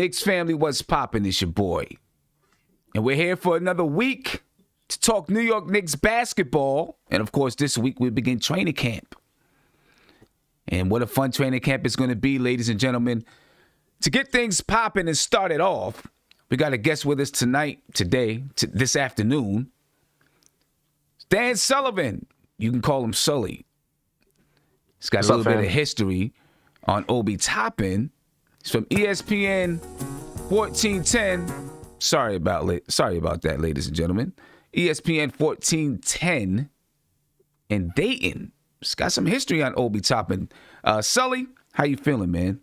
Knicks family, what's poppin'? It's your boy. And we're here for another week to talk New York Knicks basketball. And, of course, this week we begin training camp. And what a fun training camp it's going to be, ladies and gentlemen. To get things popping and start it off, we got a guest with us this afternoon. Dan Sullivan. You can call him Sully. He's got a little bit of history on Obi Toppin. He's from ESPN 1410. Sorry about that, ladies and gentlemen. ESPN 1410 in Dayton. It's got some history on Obi Toppin. Sully, how you feeling, man?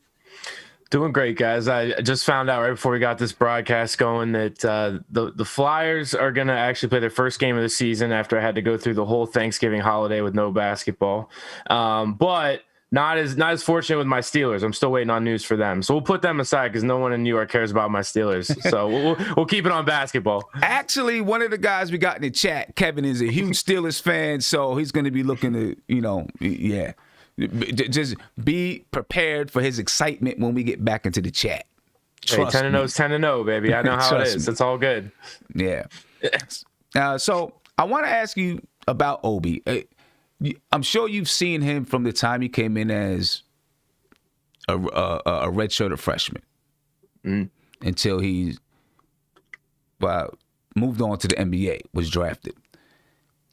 Doing great, guys. I just found out right before we got this broadcast going that the Flyers are going to actually play their first game of the season after I had to go through the whole Thanksgiving holiday with no basketball. But not as fortunate with my Steelers. I'm still waiting on news for them. So we'll put them aside because no one in New York cares about my Steelers. So we'll keep it on basketball. Actually, one of the guys we got in the chat, Kevin, is a huge Steelers fan, so he's going to be looking to, just be prepared for his excitement when we get back into the chat. Hey, 10-0 is 10-0, baby. I know how it is. It's all good. Yeah. So I want to ask you about Obi. I'm sure you've seen him from the time he came in as a redshirted freshman until he moved on to the NBA, was drafted.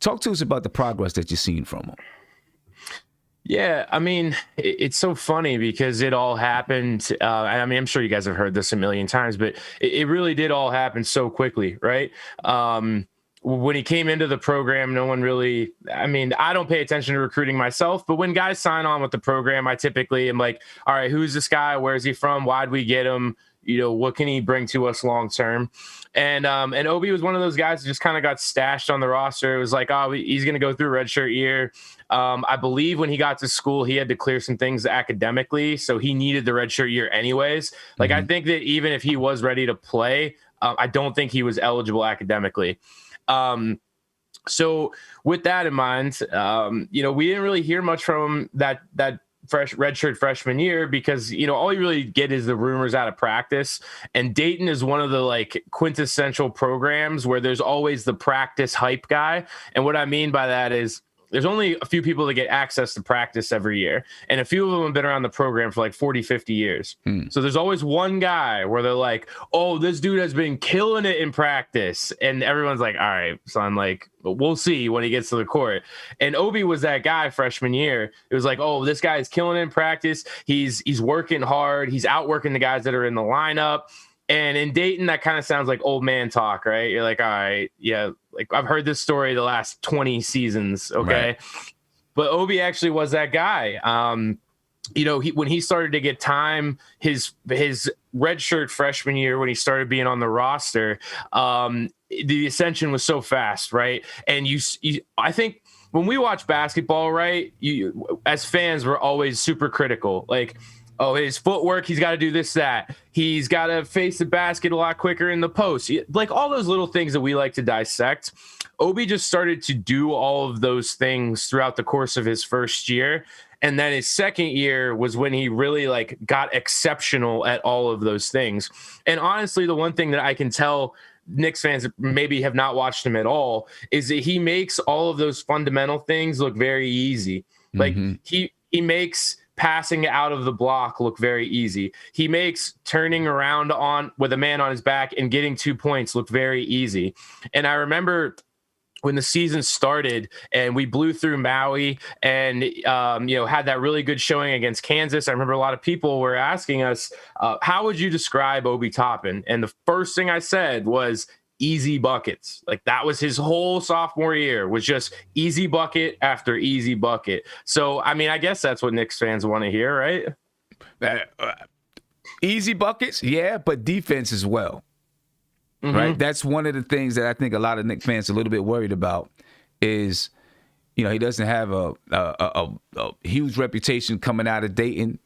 Talk to us about the progress that you've seen from him. Yeah, I mean, it's so funny because it all happened. I'm sure you guys have heard this a million times, but it really did all happen so quickly, right? When he came into the program, no one really, I don't pay attention to recruiting myself, but when guys sign on with the program, I typically am like, all right, who's this guy? Where's he from? Why'd we get him? What can he bring to us long term? And Obi was one of those guys that just kind of got stashed on the roster. It was like, oh, he's going to go through a redshirt year. I believe when he got to school, he had to clear some things academically, so he needed the redshirt year anyways. Like, I think that even if he was ready to play, I don't think he was eligible academically. So with that in mind, we didn't really hear much from him that redshirt freshman year because, all you really get is the rumors out of practice. And Dayton is one of the quintessential programs where there's always the practice hype guy. And what I mean by that is there's only a few people that get access to practice every year. And a few of them have been around the program for 40, 50 years. So there's always one guy where they're like, oh, this dude has been killing it in practice. And everyone's like, all right, son, we'll see when he gets to the court. And Obi was that guy freshman year. It was like, oh, this guy is killing it in practice. He's working hard. He's outworking the guys that are in the lineup. And in Dayton, that kind of sounds like old man talk, right? You're like, all right, yeah, I've heard this story the last 20 seasons, okay? Right. But Obi actually was that guy. When he started to get time, his redshirt freshman year, when he started being on the roster, the ascension was so fast, right? And I think when we watch basketball, right, you as fans, we're always super critical, oh, his footwork, he's got to do this, that. He's got to face the basket a lot quicker in the post. All those little things that we like to dissect. Obi just started to do all of those things throughout the course of his first year. And then his second year was when he really got exceptional at all of those things. And honestly, the one thing that I can tell Knicks fans that maybe have not watched him at all is that he makes all of those fundamental things look very easy. He makes passing out of the block look very easy. He makes turning around with a man on his back and getting 2 points look very easy. And I remember when the season started and we blew through Maui and had that really good showing against Kansas, I remember a lot of people were asking us, how would you describe Obi Toppin? And the first thing I said was easy buckets. That was his whole sophomore year, was just easy bucket after easy bucket. So, I guess that's what Knicks fans want to hear, right? Easy buckets, yeah, but defense as well. Right? That's one of the things that I think a lot of Knicks fans are a little bit worried about is, he doesn't have a huge reputation coming out of Dayton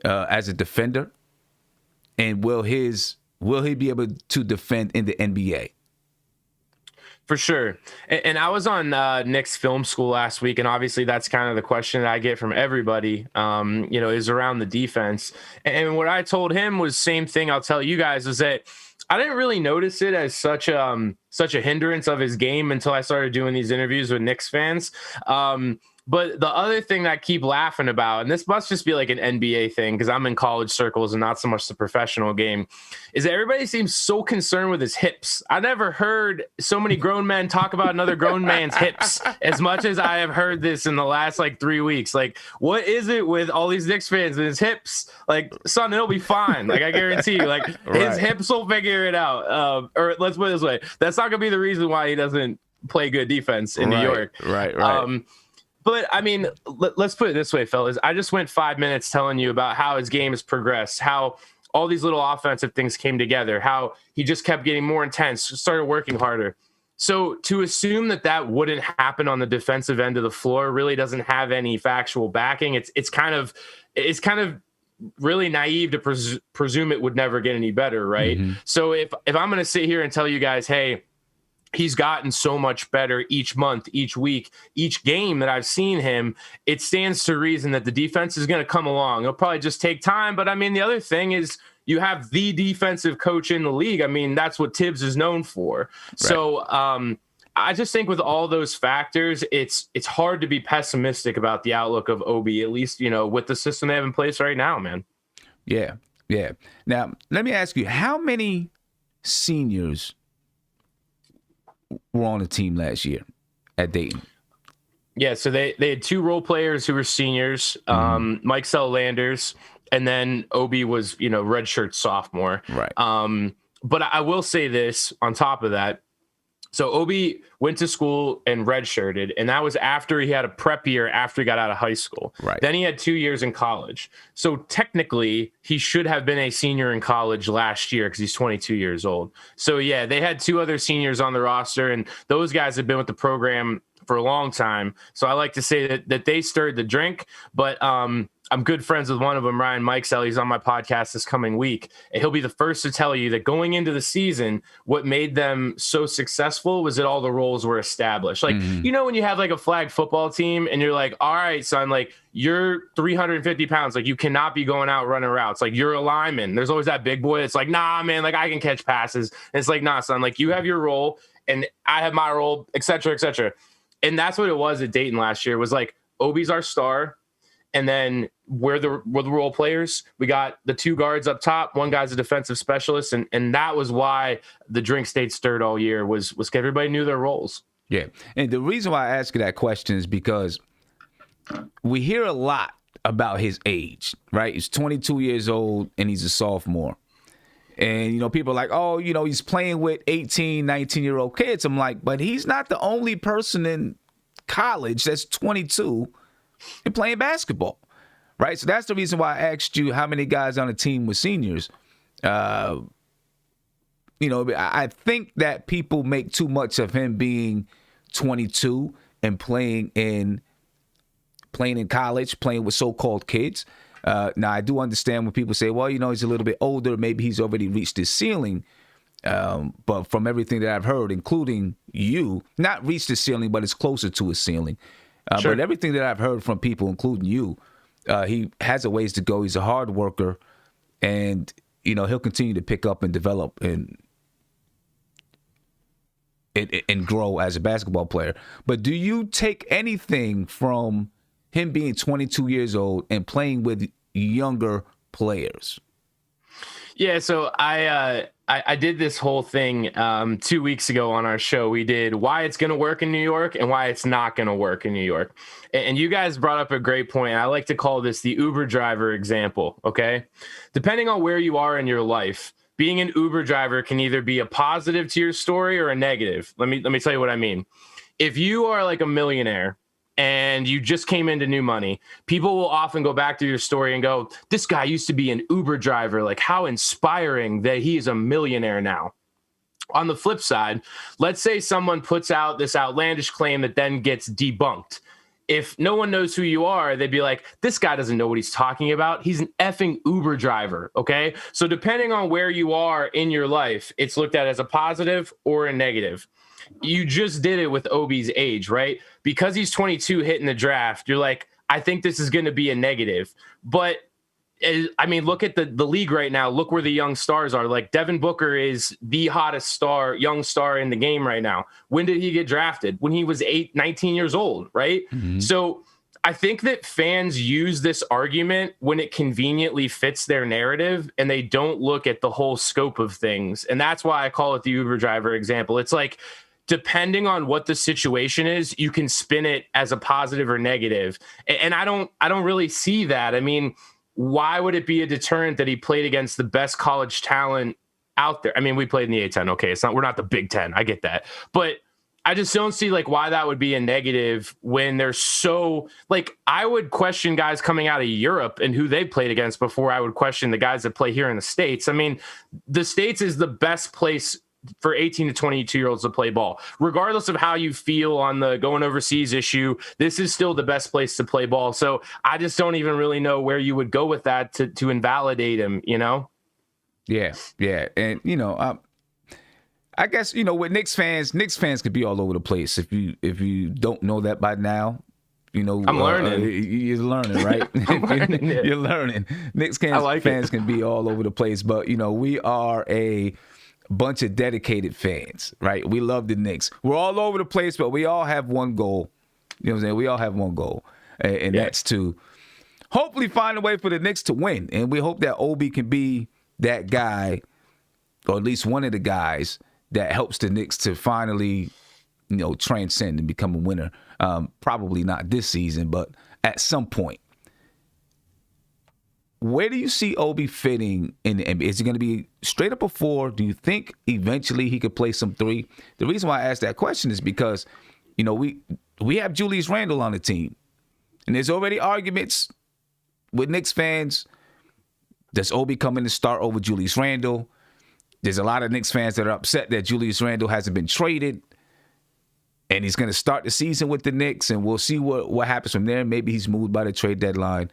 as a defender. And will he be able to defend in the NBA? For sure. And I was on Knicks film school last week, and obviously that's kind of the question that I get from everybody, is around the defense. And what I told him was same thing I'll tell you guys, is that I didn't really notice it as such a hindrance of his game until I started doing these interviews with Knicks fans. But the other thing that I keep laughing about, and this must just be like an NBA thing because I'm in college circles and not so much the professional game, is that everybody seems so concerned with his hips. I never heard so many grown men talk about another grown man's hips as much as I have heard this in the last 3 weeks. Like, what is it with all these Knicks fans and his hips? Like, son, it'll be fine. Like, I guarantee you, right. His hips will figure it out. Or let's put it this way. That's not going to be the reason why he doesn't play good defense in New York. Right. But, I mean, let's put it this way, fellas. I just went 5 minutes telling you about how his game has progressed, how all these little offensive things came together, how he just kept getting more intense, started working harder. So to assume that wouldn't happen on the defensive end of the floor really doesn't have any factual backing. It's kind of really naive to presume it would never get any better, right? Mm-hmm. So if I'm going to sit here and tell you guys, hey, he's gotten so much better each month, each week, each game that I've seen him, it stands to reason that the defense is going to come along. It'll probably just take time. But I mean, the other thing is you have the defensive coach in the league. I mean, that's what Tibbs is known for. Right. So I just think with all those factors, it's hard to be pessimistic about the outlook of Obi, at least, with the system they have in place right now, man. Yeah. Now, let me ask you, how many seniors were on the team last year at Dayton? Yeah, so they had 2 role players who were seniors, Mike Sellanders, and then Obi was, redshirt sophomore. Right. But I will say this on top of that. So Obi went to school and redshirted, and that was after he had a prep year after he got out of high school. Right. Then he had 2 years in college. So technically, he should have been a senior in college last year because he's 22 years old. So, yeah, they had 2 other seniors on the roster, and those guys have been with the program for a long time. So I like to say that they stirred the drink, but I'm good friends with one of them, Ryan Mikesell. He's on my podcast this coming week. And he'll be the first to tell you that going into the season, what made them so successful was that all the roles were established. Like, when you have like a flag football team and you're like, all right, son, like you're 350 pounds. Like you cannot be going out running routes. Like you're a lineman. There's always that big boy that's like, nah, man, like I can catch passes. And it's like, nah, son, like you have your role and I have my role, et cetera, et cetera. And that's what it was at Dayton last year. It was like, Obi's our star. And then we're the role players. We got the 2 guards up top. One guy's a defensive specialist. And that was why the drink stayed stirred all year was everybody knew their roles. Yeah. And the reason why I ask you that question is because we hear a lot about his age, right? He's 22 years old and he's a sophomore. And, people are like, oh, he's playing with 18, 19-year-old kids. I'm like, but he's not the only person in college that's 22 and playing basketball, right? So that's the reason why I asked you how many guys on the team were seniors. I think that people make too much of him being 22 and playing in college, playing with so-called kids. Now, I do understand when people say, well, he's a little bit older. Maybe he's already reached his ceiling. But from everything that I've heard, including you, not reached his ceiling, but it's closer to his ceiling. Sure. But everything that I've heard from people, including you, he has a ways to go. He's a hard worker, and he'll continue to pick up and develop and grow as a basketball player. But do you take anything from him being 22 years old and playing with younger players? Yeah, so I did this whole thing 2 weeks ago on our show. We did why it's going to work in New York and why it's not going to work in New York. And you guys brought up a great point. I like to call this the Uber driver example, okay? Depending on where you are in your life, being an Uber driver can either be a positive to your story or a negative. Let me tell you what I mean. If you are like a millionaire and you just came into new money, people will often go back to your story and go, this guy used to be an Uber driver. Like, how inspiring that he is a millionaire now. On the flip side, let's say someone puts out this outlandish claim that then gets debunked. if no one knows who you are, they'd be like, this guy doesn't know what he's talking about. He's an effing Uber driver. Okay. So depending on where you are in your life, it's looked at as a positive or a negative. You just did it with Obi's age, right? Because he's 22 hitting the draft, you're like, I think this is going to be a negative. But I mean, look at the league right now. Look where the young stars are. Like Devin Booker is the hottest young star in the game right now. When did he get drafted? When he was 19 years old, right? Mm-hmm. So I think that fans use this argument when it conveniently fits their narrative and they don't look at the whole scope of things. And that's why I call it the Uber driver example. It's like, depending on what the situation is, you can spin it as a positive or negative. And I don't really see that. I mean, why would it be a deterrent that he played against the best college talent out there? I mean, we played in the A-10. Okay, we're not the Big Ten. I get that. But I just don't see like why that would be a negative when they're so like, I would question guys coming out of Europe and who they played against before I would question the guys that play here in the States. I mean, the States is the best place for 18 to 22-year-olds to play ball. Regardless of how you feel on the going overseas issue, this is still the best place to play ball. So I just don't even really know where you would go with that to invalidate him, you know? Yeah. And, I guess, with Knicks fans could be all over the place. If you don't know that by now, I'm learning. You're learning, right? You're learning. Knicks fans can be all over the place, but, we are a bunch of dedicated fans, right? We love the Knicks. We're all over the place, but we all have one goal. You know what I'm saying? We all have one goal, and that's to hopefully find a way for the Knicks to win. And we hope that Obi can be that guy, or at least one of the guys that helps the Knicks to finally, transcend and become a winner. Probably not this season, but at some point. Where do you see Obi fitting in the NBA? Is he going to be straight up a 4? Do you think eventually he could play some 3? The reason why I asked that question is because, we have Julius Randle on the team. And there's already arguments with Knicks fans. Does Obi come in to start over Julius Randle? There's a lot of Knicks fans that are upset that Julius Randle hasn't been traded. And he's going to start the season with the Knicks. And we'll see what happens from there. Maybe he's moved by the trade deadline.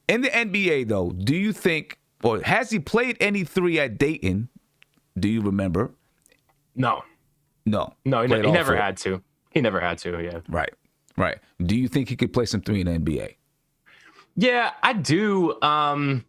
In the NBA, though, do you think, or has he played any 3 at Dayton? Do you remember? No. He never had to. He never had to, yeah. Right. Do you think he could play some 3 in the NBA? Yeah, I do. I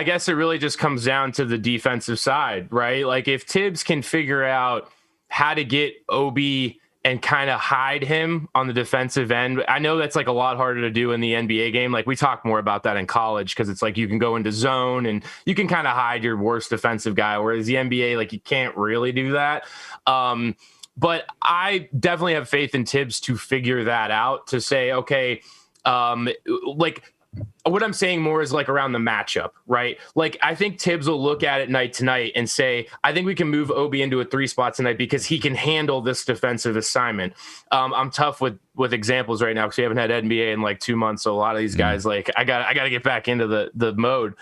guess it really just comes down to the defensive side, right? Like if Tibbs can figure out how to get Obi and kind of hide him on the defensive end. I know that's like a lot harder to do in the NBA game. Like we talk more about that in college because it's like you can go into zone and you can kind of hide your worst defensive guy. Whereas the NBA, like you can't really do that. But I definitely have faith in Tibbs to figure that out, to say, okay, like what I'm saying more is like around the matchup, right? Like I think Tibbs will look at it night to night and say, I think we can move Obi into a 3 spot tonight because he can handle this defensive assignment. I'm tough with examples right now because we haven't had NBA in like 2 months. So a lot of these guys, like I got to get back into the mode.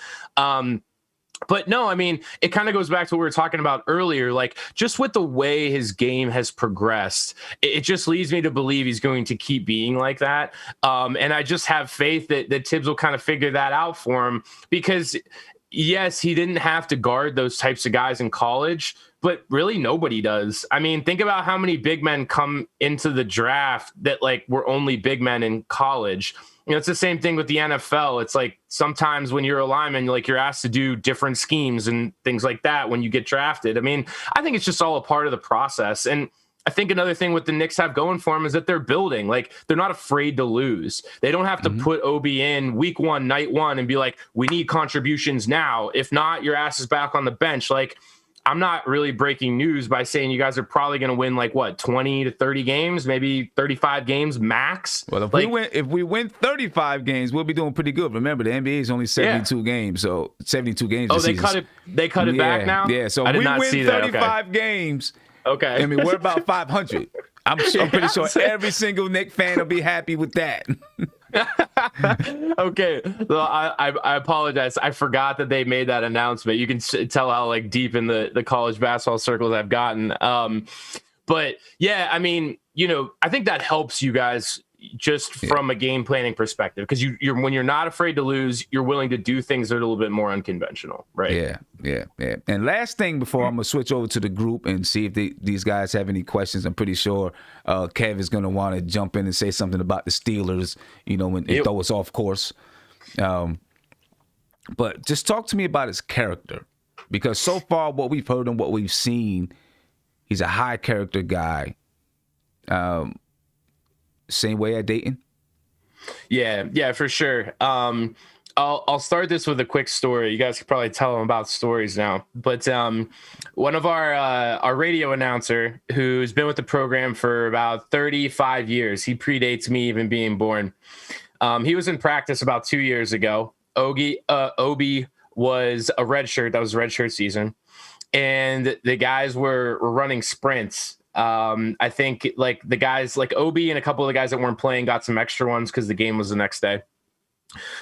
But no, I mean, it kind of goes back to what we were talking about earlier. Like just with the way his game has progressed, it just leads me to believe he's going to keep being like that. And I just have faith that Tibbs will kind of figure that out for him because yes, he didn't have to guard those types of guys in college, but really nobody does. I mean, think about how many big men come into the draft that like were only big men in college. It's the same thing with the NFL. It's like sometimes when you're a lineman, like you're asked to do different schemes and things like that when you get drafted. I mean, I think it's just all a part of the process. And I think another thing what the Knicks have going for them is that they're building. Like they're not afraid to lose. They don't have to put Obi in week 1, night 1 and be like, we need contributions now. If not, your ass is back on the bench. Like I'm not really breaking news by saying you guys are probably going to win like what, 20 to 30 games, maybe 35 games max. Well, if we win 35 games, we'll be doing pretty good. Remember, the NBA is only 72 games, so 72 games. Oh, they cut it back now. Yeah, so we win 35 games. Okay, I mean we're about 500. I'm pretty sure every single Knicks fan will be happy with that. Okay, well, I apologize. I forgot that they made that announcement. You can tell how like deep in the college basketball circles I've gotten. But yeah, I mean, I think that helps you guys just from a game planning perspective, because you're when you're not afraid to lose, you're willing to do things that are a little bit more unconventional, right? Yeah. And last thing before I'm gonna switch over to the group and see if these guys have any questions. I'm pretty sure Kev is gonna want to jump in and say something about the Steelers, and throw us off course. But just talk to me about his character, because so far what we've heard and what we've seen, he's a high character guy. Same way at Dayton? Yeah, for sure. I'll start this with a quick story. You guys could probably tell them about stories now. But one of our radio announcer, who's been with the program for about 35 years, he predates me even being born. He was in practice about 2 years ago. Obi was a redshirt. That was redshirt season. And the guys were running sprints. I think like the guys like Obi and a couple of the guys that weren't playing got some extra ones because the game was the next day.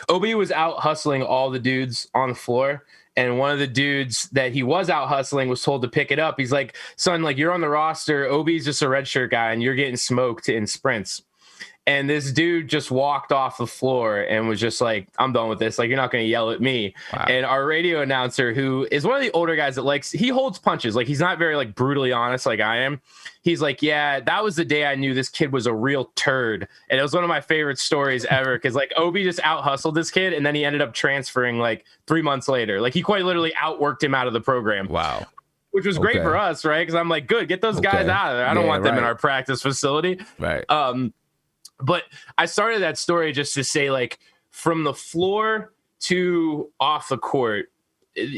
Obi was out hustling all the dudes on the floor. And one of the dudes that he was out hustling was told to pick it up. He's like, son, like, you're on the roster. Obi's just a redshirt guy and you're getting smoked in sprints. And this dude just walked off the floor and was just like, I'm done with this. Like, you're not going to yell at me. Wow. And our radio announcer, who is one of the older guys that he holds punches. Like, he's not very like brutally honest like I am. He's like, yeah, that was the day I knew this kid was a real turd. And it was one of my favorite stories ever. Cause like Obi just out hustled this kid. And then he ended up transferring like 3 months later. Like he quite literally outworked him out of the program. Wow. Which was great for us. Right. Cause I'm like, good, get those guys out of there. I don't want them in our practice facility. Right. But I started that story just to say, like, from the floor to off the court,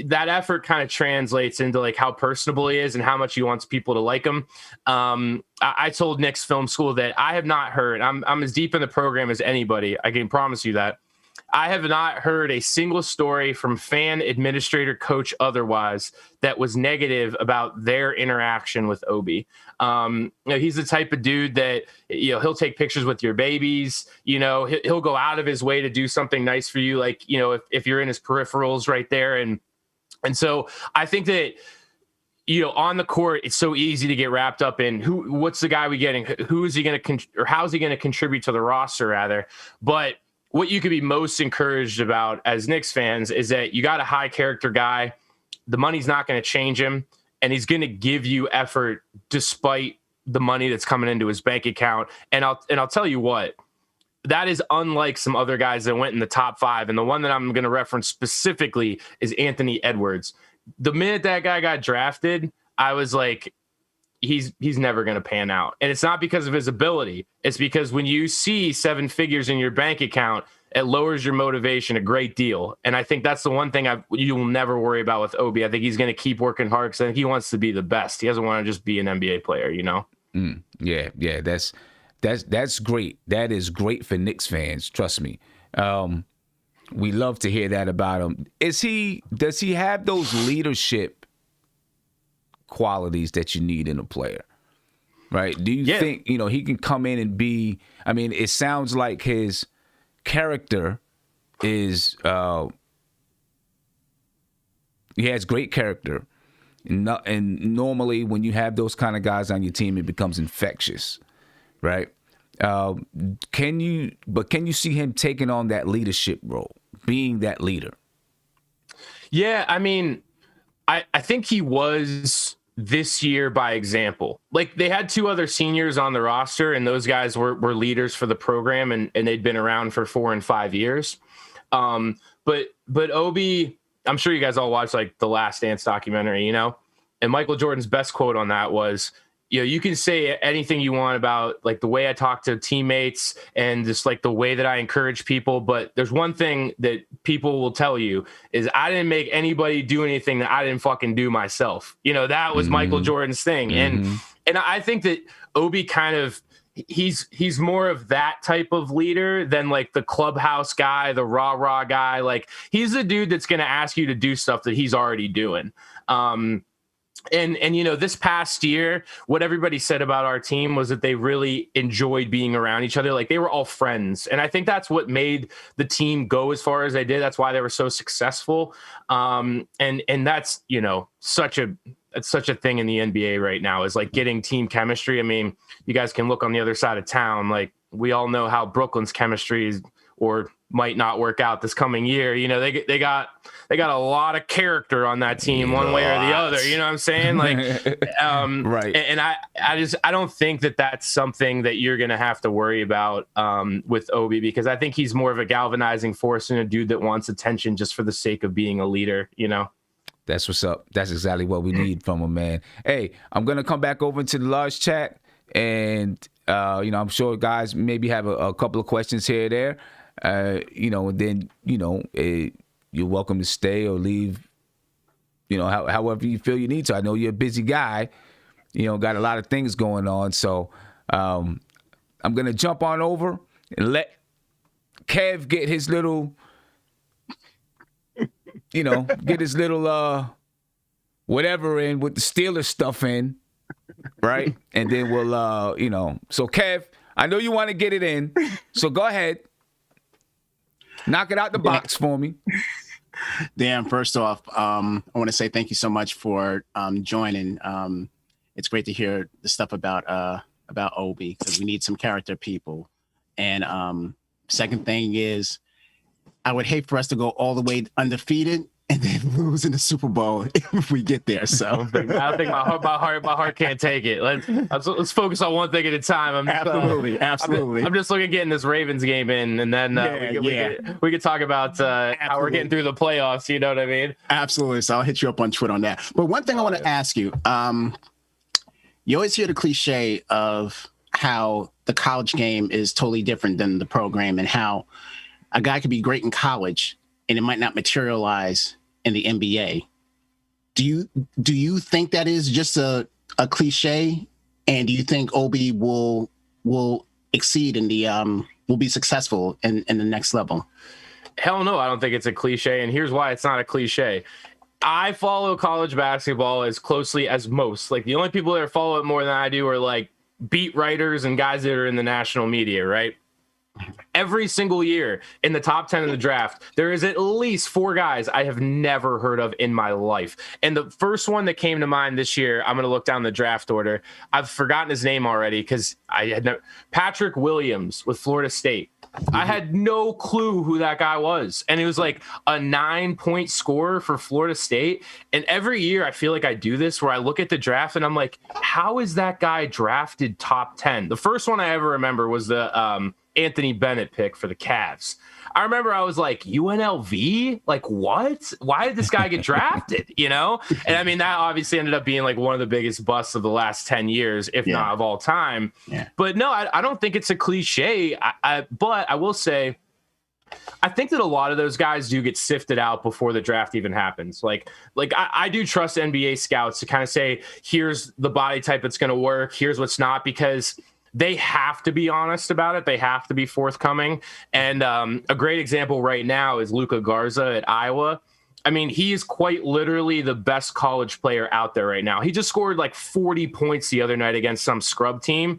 that effort kind of translates into like how personable he is and how much he wants people to like him. I told Knicks Film School that I have not heard, I'm as deep in the program as anybody. I can promise you that. I have not heard a single story from fan, administrator, coach, otherwise, that was negative about their interaction with Obi. He's the type of dude that, he'll take pictures with your babies. He'll go out of his way to do something nice for you. Like, if you're in his peripherals right there. And so I think that, on the court, it's so easy to get wrapped up in what's the guy we getting? Who is he going to, or how's he going to contribute to the roster rather? But what you could be most encouraged about as Knicks fans is that you got a high character guy. The money's not going to change him, and he's going to give you effort despite the money that's coming into his bank account. And I'll tell you what, that is unlike some other guys that went in the top 5. And the one that I'm going to reference specifically is Anthony Edwards. The minute that guy got drafted, I was like, he's never going to pan out. And it's not because of his ability. It's because when you see 7 figures in your bank account, it lowers your motivation a great deal. And I think that's the one thing you will never worry about with Obi. I think he's going to keep working hard because I think he wants to be the best. He doesn't want to just be an NBA player, Yeah. That's great. That is great for Knicks fans. Trust me. We love to hear that about him. Does he have those leadership qualities that you need in a player, right? Do you think he can come in and be? I mean, it sounds like his character is he has great character, and normally when you have those kind of guys on your team, it becomes infectious, right? Can you see him taking on that leadership role, being that leader? Yeah, I mean, I think he was this year by example. Like, they had 2 other seniors on the roster, and those guys were leaders for the program, and they'd been around for 4 and 5 years. But Obi, I'm sure you guys all watched like the Last Dance documentary, and Michael Jordan's best quote on that was, you can say anything you want about like the way I talk to teammates and just like the way that I encourage people. But there's one thing that people will tell you is I didn't make anybody do anything that I didn't fucking do myself. That was Michael Jordan's thing. And I think that Obi kind of, he's more of that type of leader than like the clubhouse guy, the rah guy. Like, he's the dude that's going to ask you to do stuff that he's already doing. And this past year, what everybody said about our team was that they really enjoyed being around each other. Like, they were all friends. And I think that's what made the team go as far as they did. That's why they were so successful. And that's, such a that's such a thing in the NBA right now, is like getting team chemistry. I mean, you guys can look on the other side of town. Like, we all know how Brooklyn's chemistry is, or might not work out this coming year. You know, they got a lot of character on that team, one way or the other. You know what I'm saying? Like, right. And I don't think that that's something that you're going to have to worry about with Obi, because I think he's more of a galvanizing force and a dude that wants attention just for the sake of being a leader, you know? That's what's up. That's exactly what we need from him, man. Hey, I'm going to come back over into the large chat, and, I'm sure guys maybe have a couple of questions here or there. And then, you're welcome to stay or leave, however you feel you need to. I know you're a busy guy, got a lot of things going on. So I'm going to jump on over and let Kev get his little, get his little whatever in with the Steelers stuff in, right? And then we'll, so Kev, I know you want to get it in, so go ahead. Knock it out the box for me. Dan, first off, I want to say thank you so much for joining. It's great to hear the stuff about Obi, because we need some character people. And second thing is, I would hate for us to go all the way undefeated and then lose in the Super Bowl if we get there. So I think my heart can't take it. Let's focus on one thing at a time. Absolutely. I'm just looking at getting this Ravens game in, and then we could talk about how we're getting through the playoffs. You know what I mean? Absolutely. So I'll hit you up on Twitter on that. But one thing I want to ask you, you always hear the cliche of how the college game is totally different than the program, and how a guy could be great in college and it might not materialize in the NBA. Do you think that is just a cliche? And do you think Obi will exceed in the will be successful in the next level? Hell no, I don't think it's a cliche, and here's why it's not a cliche. I follow college basketball as closely as most. Like, the only people that follow it more than I do are like beat writers and guys that are in the national media, right? Every single year in the top 10 of the draft, there is at least 4 guys I have never heard of in my life. And the first one that came to mind this year, I'm going to look down the draft order. I've forgotten his name already because Patrick Williams with Florida State. I had no clue who that guy was. And it was like a 9-point scorer for Florida State. And every year I feel like I do this where I look at the draft and I'm like, how is that guy drafted top 10? The first one I ever remember was the Anthony Bennett pick for the Cavs. I remember I was like, UNLV? Like, what? Why did this guy get drafted? And I mean, that obviously ended up being like one of the biggest busts of the last 10 years, if not of all time. Yeah. But no, I don't think it's a cliche. But I will say, I think that a lot of those guys do get sifted out before the draft even happens. Like I do trust NBA scouts to kind of say, here's the body type that's going to work, here's what's not, because they have to be honest about it. They have to be forthcoming. And a great example right now is Luka Garza at Iowa. I mean, he is quite literally the best college player out there right now. He just scored like 40 points the other night against some scrub team.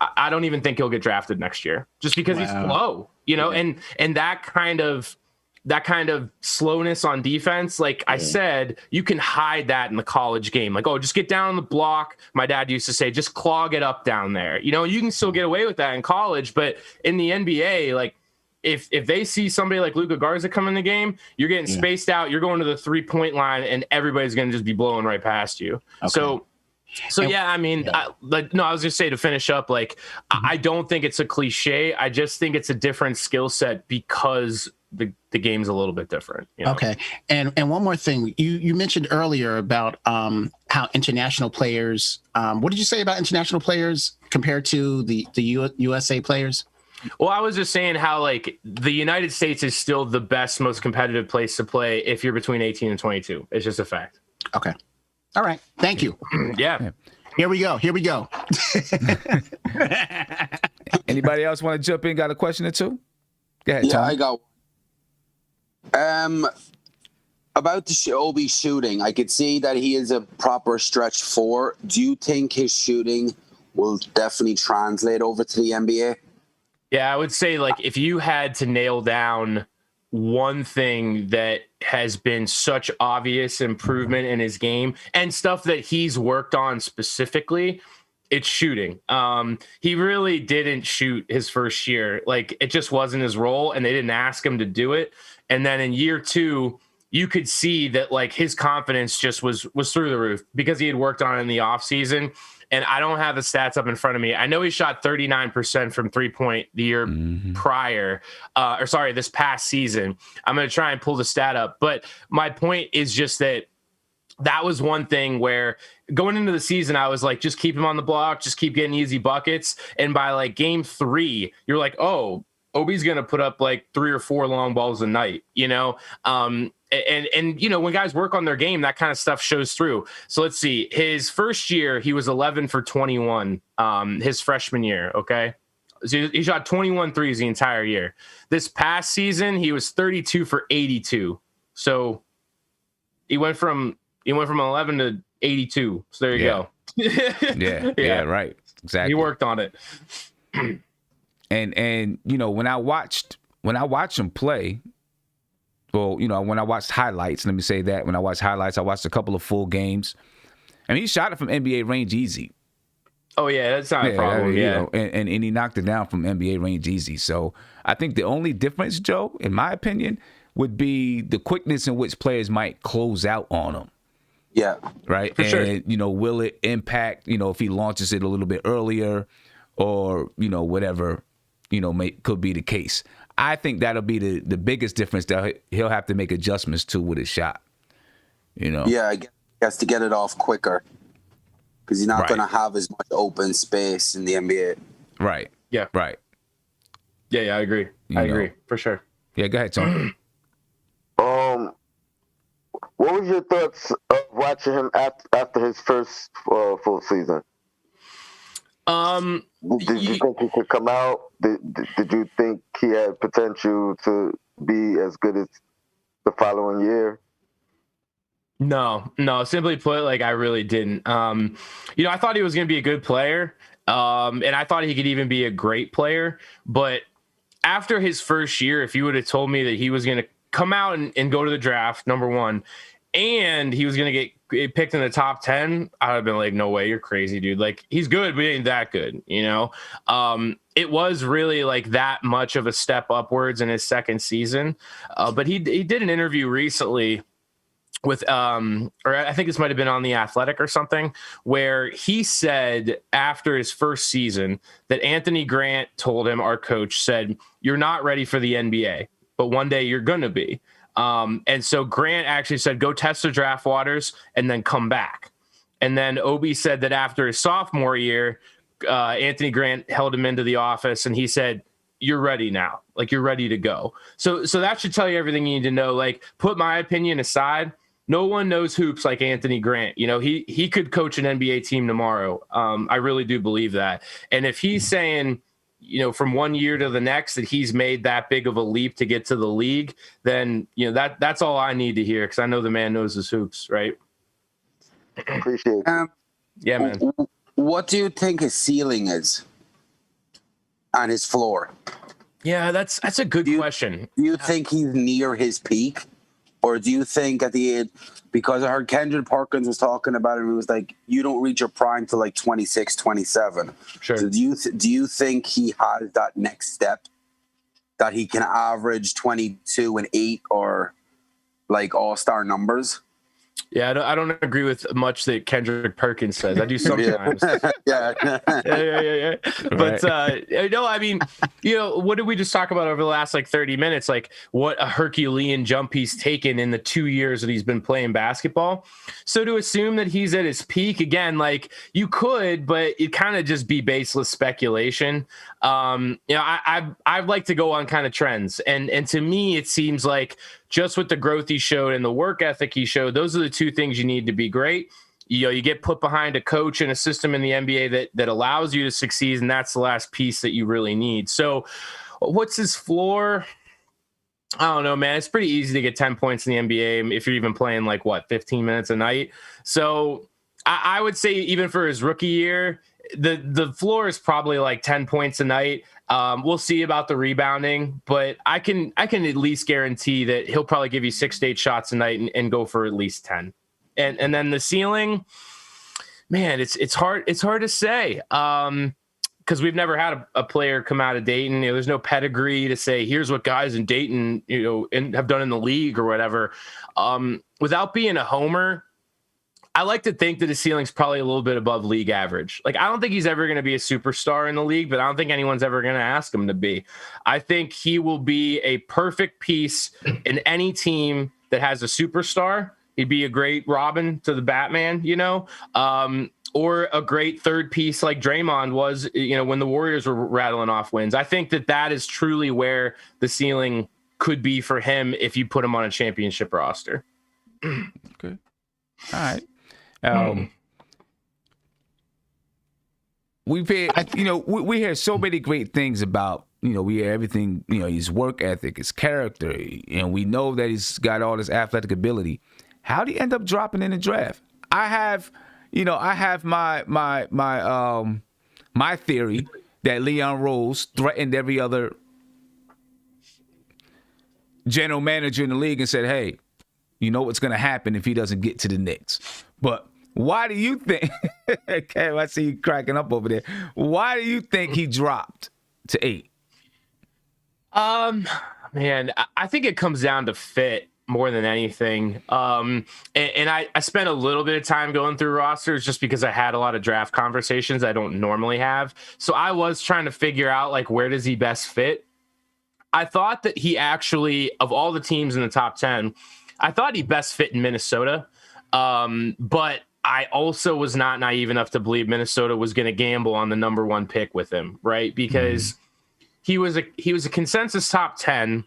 I don't even think he'll get drafted next year just because he's slow, and that kind of slowness on defense, like I said, you can hide that in the college game. Like, oh, just get down on the block. My dad used to say, just clog it up down there. You can still get away with that in college, but in the NBA, like if they see somebody like Luka Garza come in the game, you're getting spaced out. You're going to the 3-point line, and everybody's going to just be blowing right past you. Okay. So yeah, I mean, I was going to say, to finish up, like, I don't think it's a cliche. I just think it's a different skill set because the game's a little bit different. Okay. And one more thing, you mentioned earlier about how international players, what did you say about international players compared to the USA players? Well, I was just saying how, like, the United States is still the best, most competitive place to play if you're between 18 and 22. It's just a fact. Okay. All right. Thank you. Yeah. Here we go. Anybody else want to jump in? Got a question or two? Go ahead, Tom. I got about the Obi shooting. I could see that he is a proper stretch 4. Do you think his shooting will definitely translate over to the NBA? Yeah, I would say, like, if you had to nail down one thing that has been such obvious improvement in his game and stuff that he's worked on specifically, it's shooting. He really didn't shoot his first year. Like, it just wasn't his role, and they didn't ask him to do it. And then in year 2, you could see that like his confidence just was through the roof because he had worked on it in the offseason. And I don't have the stats up in front of me. I know he shot 39% from 3-point the year prior, this past season. I'm going to try and pull the stat up. But my point is just that was one thing where going into the season, I was like, just keep him on the block, just keep getting easy buckets. And by like game 3, you're like, oh, Obi's going to put up like 3 or 4 long balls a night, you know? And you know, when guys work on their game, that kind of stuff shows through. So let's see. His first year, he was 11 for 21, his freshman year, okay? So he shot 21 threes the entire year. This past season, he was 32 for 82. So he went from 11 to 82. So there you go. yeah, right. Exactly. He worked on it. And you know, when I watched him play, well, you know, when I watched highlights, let me say that. When I watched highlights, I watched a couple of full games. I mean, he shot it from NBA range easy. Oh, yeah, that's not a problem. You know, and he knocked it down from NBA range easy. So I think the only difference, Joe, in my opinion, would be the quickness in which players might close out on him. Yeah. Right? For sure. You know, will it impact, you know, if he launches it a little bit earlier or, you know, whatever, you know, could be the case. I think that'll be the biggest difference that he'll have to make adjustments to with his shot. You know? Yeah, I guess to get it off quicker because you're not Right. going to have as much open space in the NBA. Right. Yeah. Right. Yeah, I agree. I agree, for sure. Yeah, go ahead, Tony. What was your thoughts of watching him after his first full season? Did you think he could come out? Did you think he had potential to be as good as the following year? No. Simply put, like, I really didn't. You know, I thought he was going to be a good player, and I thought he could even be a great player. But after his first year, if you would have told me that he was going to come out and go to the draft, number one, and he was going to get picked in the top 10, I would have been like, no way, you're crazy, dude. Like, he's good, but he ain't that good, you know? It was really like that much of a step upwards in his second season. But he did an interview recently with, or I think this might've been on The Athletic or something, where he said after his first season that Anthony Grant told him, our coach said, you're not ready for the NBA, but one day you're going to be. And so Grant actually said, go test the draft waters and then come back. And then Obi said that after his sophomore year, Anthony Grant held him into the office and he said, you're ready now. Like, you're ready to go. So that should tell you everything you need to know. Like, put my opinion aside. No one knows hoops like Anthony Grant. You know, he could coach an NBA team tomorrow. I really do believe that. And if he's saying, you know, from one year to the next that he's made that big of a leap to get to the league, then, you know, that's all I need to hear, because I know the man knows his hoops, right? Appreciate it. Yeah, man. What do you think his ceiling is on his floor? Yeah, that's a good question. Do you think he's near his peak? Or do you think at the end, because I heard Kendrick Perkins was talking about it, and it was like, you don't reach your prime till like 26, 27. Sure. So do you think he has that next step that he can average 22 and 8 or like all-star numbers? Yeah, I don't agree with much that Kendrick Perkins says. I do sometimes. Yeah. Yeah. But no, I mean, you know, what did we just talk about over the last like 30 minutes? Like, what a Herculean jump he's taken in the 2 years that he's been playing basketball. So to assume that he's at his peak again, like, you could, but it kind of just be baseless speculation. You know, I'd like to go on kind of trends, and to me, it seems like just with the growth he showed and the work ethic he showed, those are the two things you need to be great. You know, you get put behind a coach and a system in the NBA that allows you to succeed, and that's the last piece that you really need. So what's his floor? I don't know, man. It's pretty easy to get 10 points in the NBA if you're even playing 15 minutes a night. So I would say even for his rookie year, the floor is probably like 10 points a night. We'll see about the rebounding, but I can at least guarantee that he'll probably give you 6 to 8 shots a night and go for at least 10. And then the ceiling, man, it's hard to say. Because we've never had a player come out of Dayton. There's no pedigree to say, here's what guys in Dayton, have done in the league or whatever. Without being a homer, I like to think that his ceiling's probably a little bit above league average. Like, I don't think he's ever going to be a superstar in the league, but I don't think anyone's ever going to ask him to be. I think he will be a perfect piece in any team that has a superstar. He'd be a great Robin to the Batman, or a great third piece like Draymond was, when the Warriors were rattling off wins. I think that is truly where the ceiling could be for him if you put him on a championship roster. Okay. All right. We've had, we hear so many great things about, we hear everything, his work ethic, his character, and we know that he's got all this athletic ability. How did he end up dropping in the draft? I have my theory that Leon Rose threatened every other general manager in the league and said, hey, you know what's going to happen if he doesn't get to the Knicks. But why do you think, Kev, I see you cracking up over there. Why do you think he dropped to 8? Man, I think it comes down to fit more than anything. And I spent a little bit of time going through rosters just because I had a lot of draft conversations I don't normally have. So I was trying to figure out, like, where does he best fit? I thought that he actually, of all the teams in the top 10, I thought he best fit in Minnesota. But I also was not naive enough to believe Minnesota was going to gamble on the number 1 pick with him, right? Because he was a consensus top 10.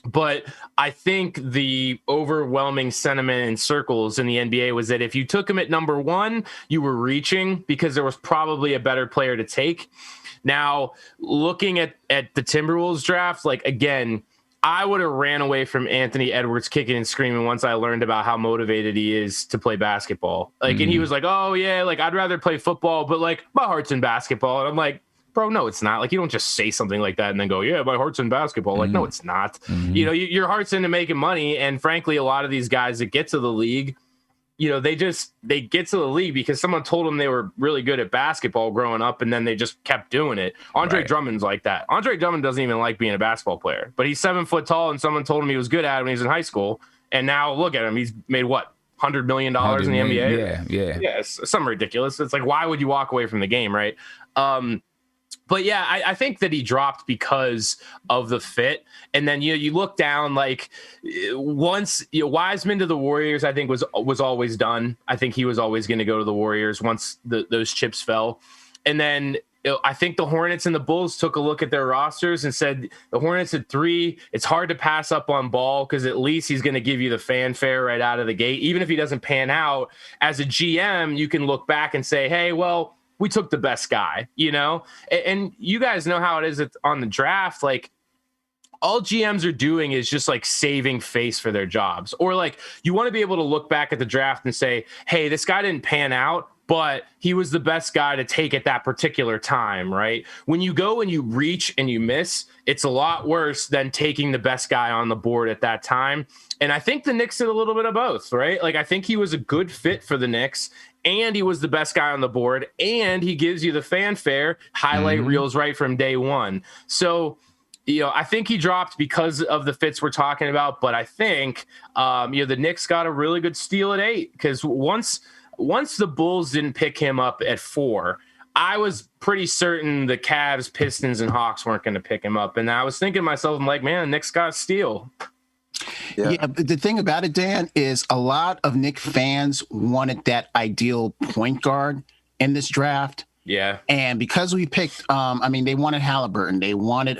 But I think the overwhelming sentiment in circles in the NBA was that if you took him at number 1, you were reaching because there was probably a better player to take. Now, looking at the Timberwolves draft, like, again, I would have ran away from Anthony Edwards kicking and screaming once I learned about how motivated he is to play basketball. Like, and he was like, oh, yeah, like, I'd rather play football, but, like, my heart's in basketball. And I'm like, bro, no, it's not. Like, you don't just say something like that and then go, yeah, my heart's in basketball. Like, no, it's not. Your heart's into making money. And frankly, a lot of these guys that get to the league, they get to the league because someone told them they were really good at basketball growing up, and then they just kept doing it. Andre Drummond's like that. Andre Drummond doesn't even like being a basketball player, but he's 7 foot tall, and someone told him he was good at it when he was in high school. And now look at him. He's made what? $100 million in the NBA? Yeah. It's something ridiculous. It's like, why would you walk away from the game, right? But yeah, I think that he dropped because of the fit. And then, you look down, like, once Wiseman to the Warriors, I think was always done. I think he was always going to go to the Warriors once those chips fell. And then I think the Hornets and the Bulls took a look at their rosters and said, the Hornets at 3, it's hard to pass up on Ball because at least he's going to give you the fanfare right out of the gate. Even if he doesn't pan out, as a GM, you can look back and say, hey, well, we took the best guy, and you guys know how it is on the draft. Like, all GMs are doing is just like saving face for their jobs, or like you want to be able to look back at the draft and say, hey, this guy didn't pan out, but he was the best guy to take at that particular time, right? When you go and you reach and you miss, it's a lot worse than taking the best guy on the board at that time. And I think the Knicks did a little bit of both, right? Like, I think he was a good fit for the Knicks, and he was the best guy on the board, and he gives you the fanfare highlight reels right from day one. So, I think he dropped because of the fits we're talking about, but I think, the Knicks got a really good steal at 8, because once the Bulls didn't pick him up at 4, I was pretty certain the Cavs, Pistons, and Hawks weren't going to pick him up. And I was thinking to myself, I'm like, man, the Knicks got a steal. Yeah, but the thing about it, Dan, is a lot of Knicks fans wanted that ideal point guard in this draft. Yeah. And because we picked, they wanted Halliburton. They wanted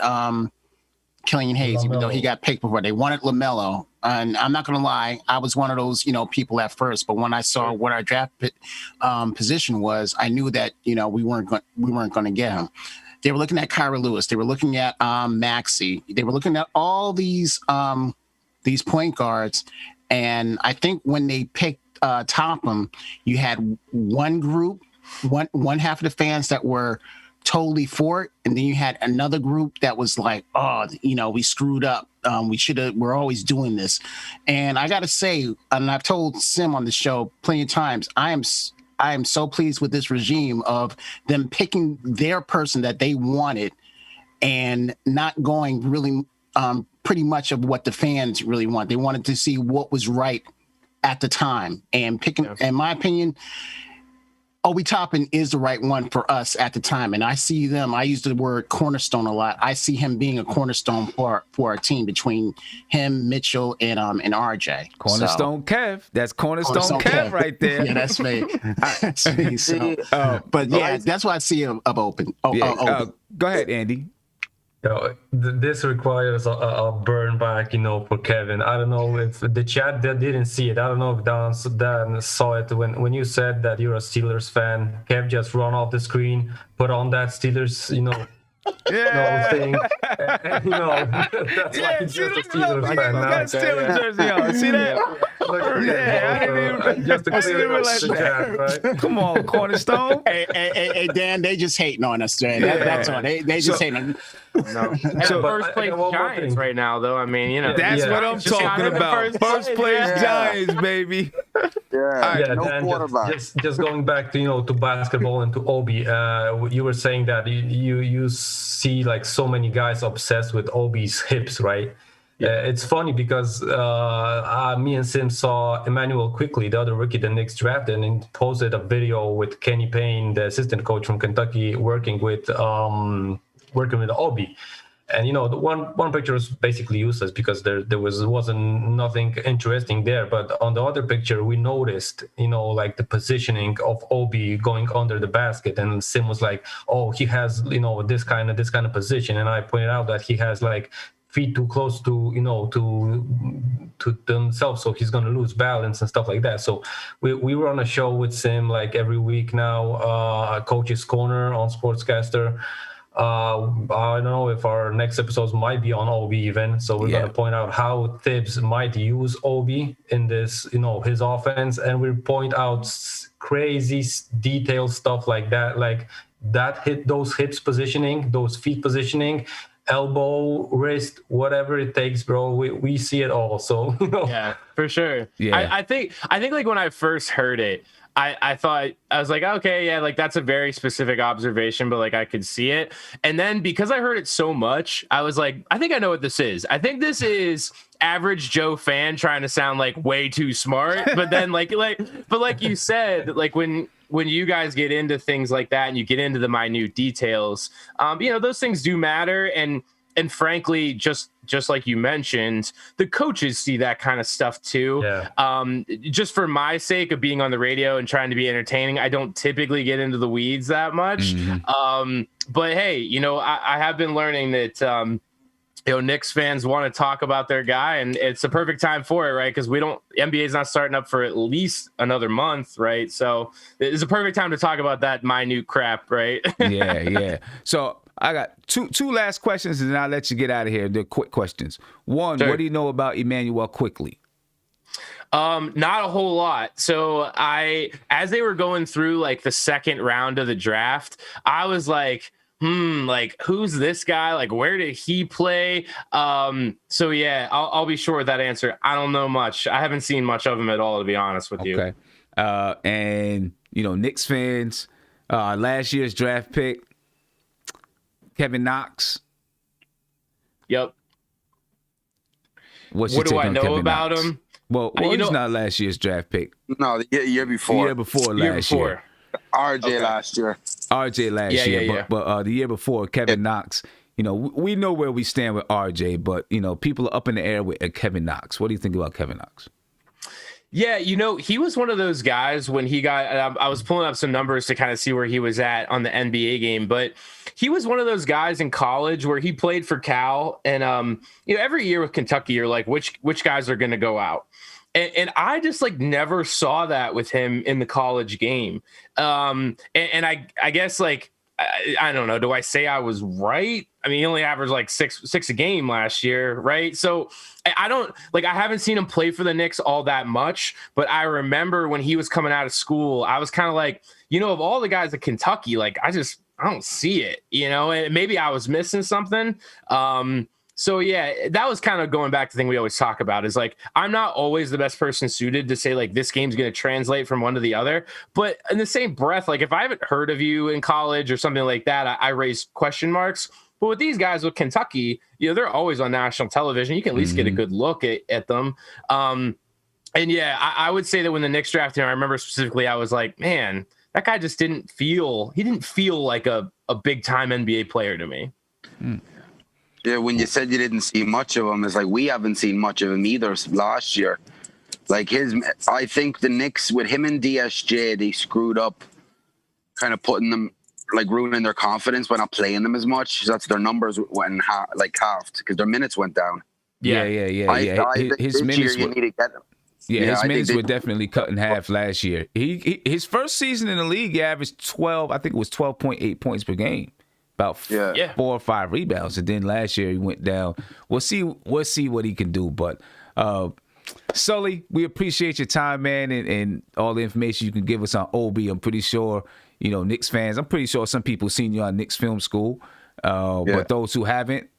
Killian Hayes, even though he got picked before. They wanted LaMelo. And I'm not going to lie, I was one of those, people at first. But when I saw what our draft position was, I knew that, we weren't going to get him. They were looking at Kyra Lewis. They were looking at Maxey. They were looking at all these point guards. And I think when they picked Toppin, you had one group one half of the fans that were totally for it, and then you had another group that was like, oh, we screwed up. We're always doing this. And I got to say, and I've told Sim on the show plenty of times, I am so pleased with this regime of them picking their person that they wanted and not going really pretty much of what the fans really want. They wanted to see what was right at the time, and picking, in my opinion, Obi Toppin is the right one for us at the time. And I see them, I use the word cornerstone a lot. I see him being a cornerstone for our team between him, Mitchell, and RJ. Cornerstone Kev. That's cornerstone Kev right there. Yeah, that's me. That's me. So, but yeah, that's why I see him up open. Open. Go ahead, Andy. This requires a burn back, for Kevin. I don't know if the chat that didn't see it. I don't know if Dan saw it when you said that you're a Steelers fan. Kev just run off the screen, put on that Steelers, thing. And, that's like just a Steelers fan. Got Steelers jersey on. See that? Just to clear the chat, right? Come on, cornerstone. Hey, Dan, they just hating on us, Dan. That's all. They just hating. No. So first place Giants right now, though. I mean, that's what I'm talking about. First place Giants, baby. No quarterback. Just going back to basketball and to Obi. You were saying that you see like so many guys obsessed with Obi's hips, right? It's funny because me and Sim saw Emmanuel Quickly, the other rookie the Knicks drafted, and posted a video with Kenny Payne, the assistant coach from Kentucky, working with Obi. And the one picture was basically useless because there wasn't nothing interesting there. But on the other picture, we noticed, like the positioning of Obi going under the basket, and Sim was like, "Oh, he has this kind of position," and I pointed out that he has like feet too close to themselves, so he's gonna lose balance and stuff like that. So we were on a show with Sim like every week now, Coach's Corner on Sportscaster. I don't know if our next episodes might be on Obi even. So we're going to point out how Thibs might use Obi in this, his offense. And we point out crazy detailed stuff like that, those hips positioning, those feet positioning, elbow, wrist, whatever it takes, bro. We see it all. So, Yeah, for sure. Yeah. I think like when I first heard it, I thought, I was like, okay, yeah, like that's a very specific observation, but like I could see it. And then because I heard it so much, I was like, I think I know what this is. I think this is average Joe fan trying to sound like way too smart. But then like you said, like when you guys get into things like that and you get into the minute details, those things do matter. And frankly, just like you mentioned, the coaches see that kind of stuff too. Yeah. Just for my sake of being on the radio and trying to be entertaining, I don't typically get into the weeds that much. Mm-hmm. But hey, I have been learning that Knicks fans want to talk about their guy, and it's a perfect time for it, right? Because NBA is not starting up for at least another month, right? So it's a perfect time to talk about that minute crap, right? Yeah. So I got two last questions, and then I'll let you get out of here. They're quick questions. One, sure. What do you know about Emmanuel Quickly? Not a whole lot. So as they were going through like the second round of the draft, I was like, like who's this guy? Like, where did he play? So yeah, I'll be short with that answer. I don't know much. I haven't seen much of him at all, to be honest with you. Okay. And Knicks fans, last year's draft pick, Kevin Knox. Yep. What do I know Kevin about Knox? him? Well, he's not last year's draft pick. No, the year before. The year before last year. RJ last year. RJ last year. But the year before, Kevin Knox. We know where we stand with RJ, but people are up in the air with Kevin Knox. What do you think about Kevin Knox? Yeah, he was one of those guys when he got, I was pulling up some numbers to kind of see where he was at on the NBA game, but he was one of those guys in college where he played for Cal. And, every year with Kentucky, you're like, which guys are going to go out? And I just like never saw that with him in the college game. And I guess like, I don't know. Do I say I was right? I mean, he only averaged like six a game last year, right? So I haven't seen him play for the Knicks all that much, but I remember when he was coming out of school, I was kind of like, of all the guys at Kentucky, like I don't see it, and maybe I was missing something. So yeah, that was kind of going back to the thing we always talk about is like, I'm not always the best person suited to say like this game's going to translate from one to the other. But in the same breath, like if I haven't heard of you in college or something like that, I raise question marks. But with these guys with Kentucky, they're always on national television. You can at least get a good look at them. And yeah, I would say that when the Knicks drafted him, I remember specifically, I was like, man, that guy just didn't feel like a big time NBA player to me. Yeah, when you said you didn't see much of him, it's like we haven't seen much of him either last year. Like I think the Knicks with him and DSJ, they screwed up, kind of putting them like ruining their confidence by not playing them as much. That's their numbers went halved because their minutes went down. Yeah. His minutes you need to get them. Yeah, his minutes were definitely cut in half last year. His first season in the league, he averaged 12.8 points per game. About 4 or 5 rebounds, and then last year he went down. We'll see what he can do. But Sully, we appreciate your time, man, and all the information you can give us on Obi. I'm pretty sure Knicks fans. I'm pretty sure some people seen you on Knicks Film School, but those who haven't,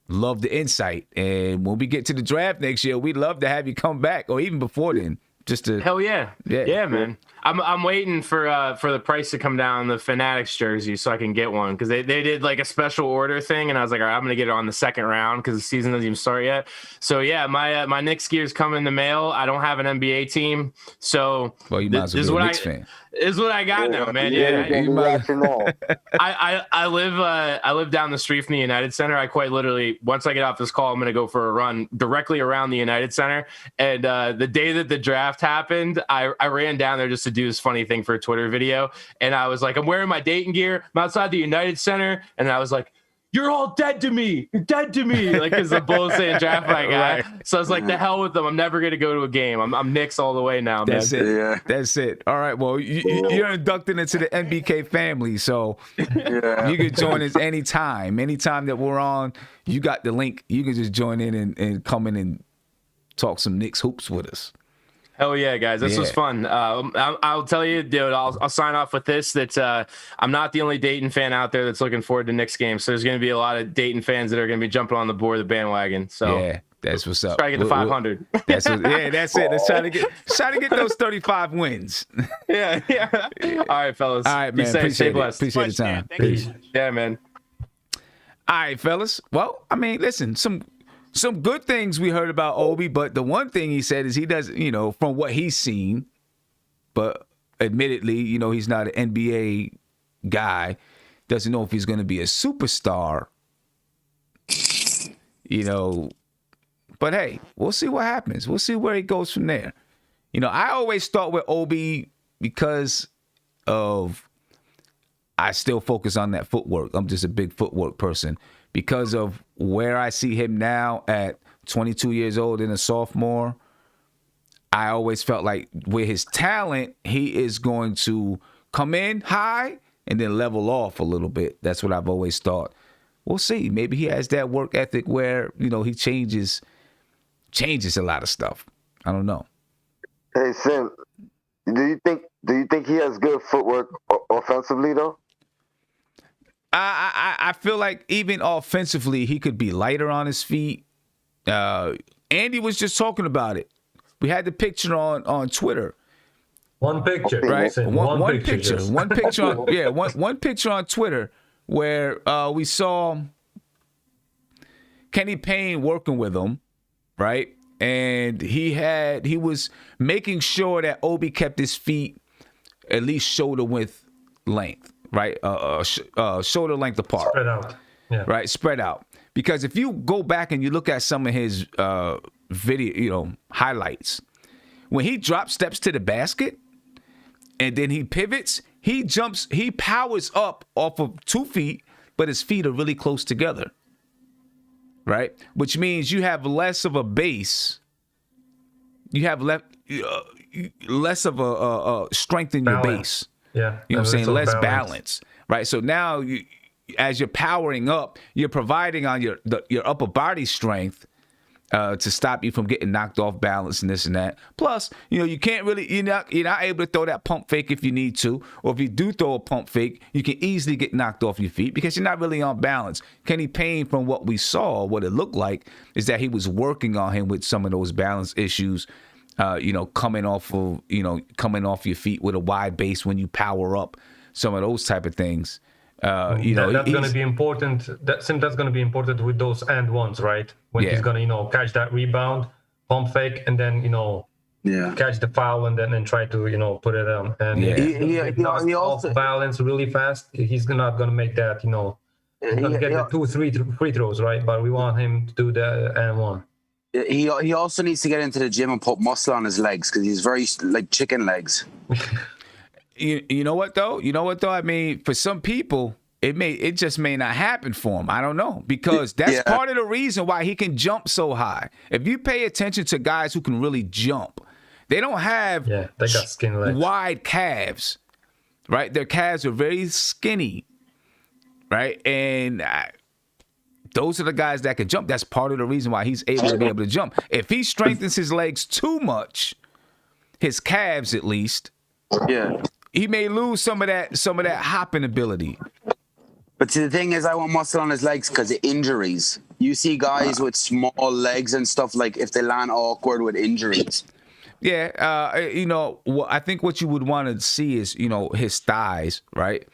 love the insight. And when we get to the draft next year, we'd love to have you come back, or even before then. Just to hell yeah, man. I'm waiting for the price to come down on the Fanatics jersey so I can get one because they did like a special order thing and I was like, all right, I'm gonna get it on the second round because the season doesn't even start yet. So yeah, my Knicks gears come in the mail. I don't have an NBA team, so well, you might as well be a Knicks fan. Is what I got now, man. I live down the street from the United Center. I quite literally, once I get off this call, I'm gonna go for a run directly around the United Center. And the day that the draft happened, I ran down there just to do this funny thing for a Twitter video. And I was like, I'm wearing my Dayton gear. I'm outside the United Center, and I was like, you're all dead to me. You're dead to me. Like, because the Bulls saying draft my guy. Right. So I was like, the hell with them. I'm never going to go to a game. I'm Knicks all the way now, man. That's it. Yeah. That's it. All right. Well, you're inducted into the NBK family. So you can join us anytime. Anytime that we're on, you got the link. You can just join in and come in and talk some Knicks hoops with us. Hell yeah, guys. This was fun. I'll tell you, dude, I'll sign off with this, that I'm not the only Dayton fan out there that's looking forward to Knicks games. So there's going to be a lot of Dayton fans that are going to be jumping on the board of the bandwagon. So yeah, that's what's up. Try to get the 500. That's it. Let's try to get those 35 wins. Yeah. All right, fellas. All right, man. Appreciate the time. Peace. Yeah, man. All right, fellas. Well, I mean, listen, some good things we heard about Obi, but the one thing he said is he doesn't, from what he's seen, but admittedly, he's not an NBA guy, doesn't know if he's going to be a superstar, but hey, we'll see what happens. We'll see where he goes from there. I always thought with Obi because of, I still focus on that footwork. I'm just a big footwork person. Because of where I see him now at 22 years old and a sophomore, I always felt like with his talent, he is going to come in high and then level off a little bit. That's what I've always thought. We'll see. Maybe he has that work ethic where, he changes a lot of stuff. I don't know. Hey, Sim, do you think he has good footwork offensively, though? I feel like even offensively, he could be lighter on his feet. Andy was just talking about it. We had the picture on Twitter. One picture, right? One picture. Just. One picture on one picture on Twitter where we saw Kenny Payne working with him, right? And he was making sure that Obi kept his feet at least shoulder width length. Right, shoulder length apart. Spread out. Yeah. Right, spread out. Because if you go back and you look at some of his video, highlights, when he steps to the basket and then he pivots, he powers up off of 2 feet, but his feet are really close together. Right, which means you have less of a base. You have less of a strength in your base. Yeah, you know what I'm saying? Less balance, right? So now, as you're powering up, you're providing on your upper body strength, to stop you from getting knocked off balance and this and that. Plus, you can't really, you're not able to throw that pump fake if you need to, or if you do throw a pump fake, you can easily get knocked off your feet because you're not really on balance. Kenny Payne, from what we saw, what it looked like is that he was working on him with some of those balance issues. Coming off your feet with a wide base when you power up, some of those type of things. That's going to be important. That's going to be important with those and ones, right? When he's going to, catch that rebound, pump fake, and then, catch the foul and then try to, put it on. And he also off balance really fast. He's not going to make that, he's going to get the 2-3 free throws, right? But we want him to do the and one. He also needs to get into the gym and put muscle on his legs because he's very like chicken legs. You know what though? I mean, for some people, it just may not happen for him. I don't know, because that's part of the reason why he can jump so high. If you pay attention to guys who can really jump, they don't have they got skinny legs. Wide calves, right? Their calves are very skinny, right? And those are the guys that can jump. That's part of the reason why he's able to jump. If he strengthens his legs too much, his calves at least, he may lose some of that hopping ability. But see, the thing is, I want muscle on his legs because of injuries. You see guys with small legs and stuff, like if they land awkward with injuries. Yeah, I think what you would want to see is, his thighs, right?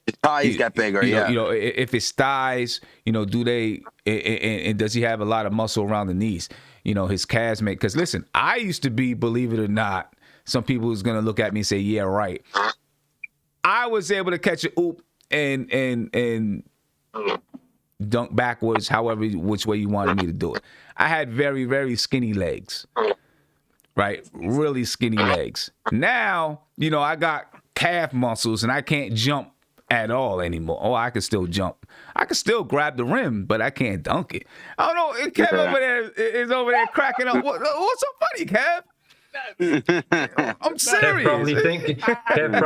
His thighs get bigger, if his thighs, do they, and does he have a lot of muscle around the knees? His calves make, because listen, I used to be, believe it or not, some people was going to look at me and say, yeah, right. I was able to catch an oop and dunk backwards, which way you wanted me to do it. I had very, very skinny legs, right? Really skinny legs. Now, I got calf muscles and I can't jump at all anymore. Oh, I can still jump. I can still grab the rim, but I can't dunk it. I don't know. Kev over there is over there cracking up. What's so funny, Kev? I'm serious. Kev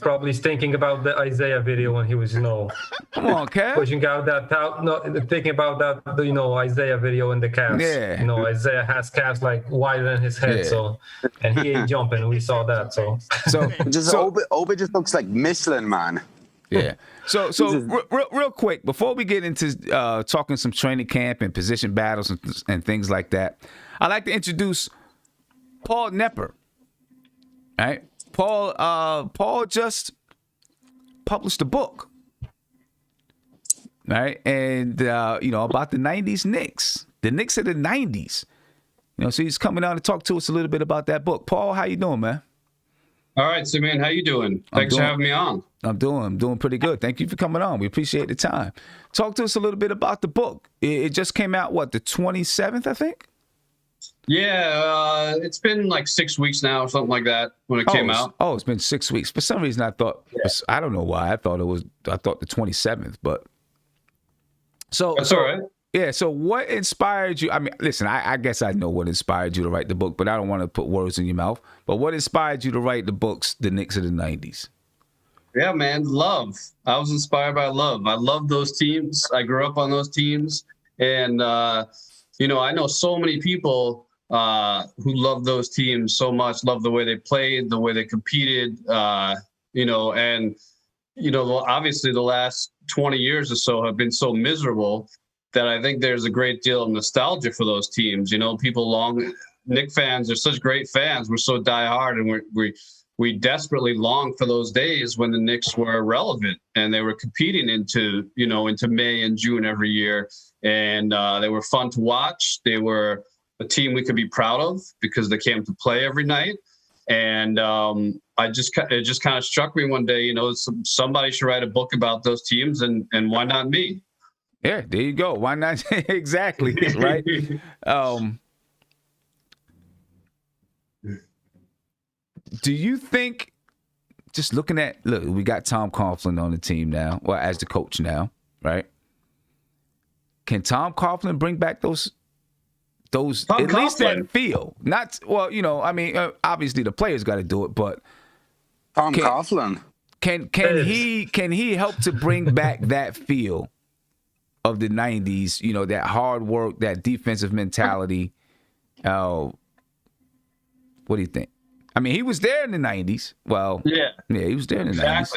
probably thinking about the Isaiah video when he was, come on, Kev, pushing out that, thinking about that, Isaiah video in the calves. Yeah. Isaiah has calves like wider than his head, and he ain't jumping. We saw that. Obi just looks like Michelin Man. Yeah. So real quick before we get into talking some training camp and position battles and things like that, I'd like to introduce Paul Nepper. Right? Paul just published a book. Right? And about the 90s Knicks. The Knicks of the 90s. So he's coming on to talk to us a little bit about that book. Paul, how you doing, man? All right, so man, how you doing? Thanks for having me on. I'm doing pretty good. Thank you for coming on. We appreciate the time. Talk to us a little bit about the book. It just came out, the 27th, I think? Yeah, it's been like 6 weeks now or something like that when it came out. Oh, it's been 6 weeks. For some reason, I thought, I don't know why. I thought the 27th, but. That's all right. Yeah, so what inspired you? I mean, listen, I guess I know what inspired you to write the book, but I don't want to put words in your mouth. But what inspired you to write the books, The Knicks of the 90s? Yeah, man, love. I was inspired by love. I love those teams. I grew up on those teams. And, I know so many people who love those teams so much, love the way they played, the way they competed, obviously the last 20 years or so have been so miserable that I think there's a great deal of nostalgia for those teams. Knicks fans are such great fans. We're so diehard, and we desperately long for those days when the Knicks were relevant and they were competing into May and June every year. And they were fun to watch. They were a team we could be proud of because they came to play every night. And it just kind of struck me one day, somebody should write a book about those teams, and why not me? Yeah, there you go. Why not? Exactly, right? Do you think, just look, we got Tom Coughlin on the team now, well, as the coach now, right? Can Tom Coughlin bring back those at least that feel? Not, obviously the players got to do it, but Tom Coughlin. Can he help to bring back that feel of the 90s, you know, that hard work, that defensive mentality. What do you think? I mean, he was there in the 90s. Well, yeah, he was there in the 90s.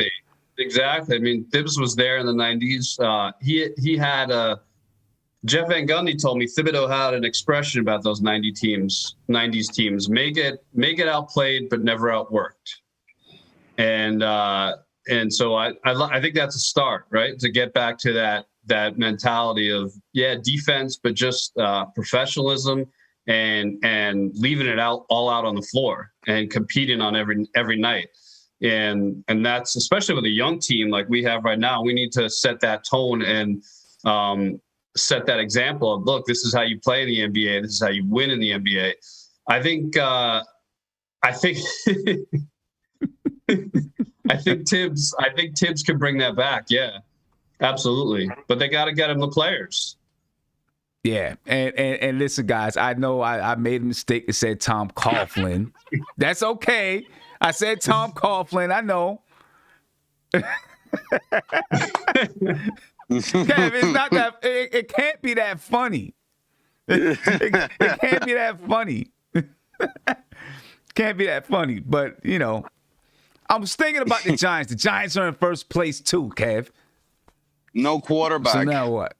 Exactly. I mean, Thibs was there in the 90s. He had Jeff Van Gundy told me Thibodeau had an expression about those 90s teams, may get outplayed but never outworked. And so I think that's a start, right? To get back to that mentality of defense, but just professionalism and leaving it all out on the floor and competing on every night. And that's especially with a young team like we have right now. We need to set that tone and set that example of, look, this is how you play in the NBA. This is how you win in the NBA. I think Tibbs can bring that back. Yeah, absolutely. But they got to get him the players. Yeah, and listen, guys, I know I made a mistake and said Tom Coughlin. That's okay. I said Tom Coughlin. I know. Kev, it's not that. It can't be that funny. It can't be that funny. Can't be that funny. But you know, I was thinking about the Giants. The Giants are in first place too, Kev. No quarterback. So now what?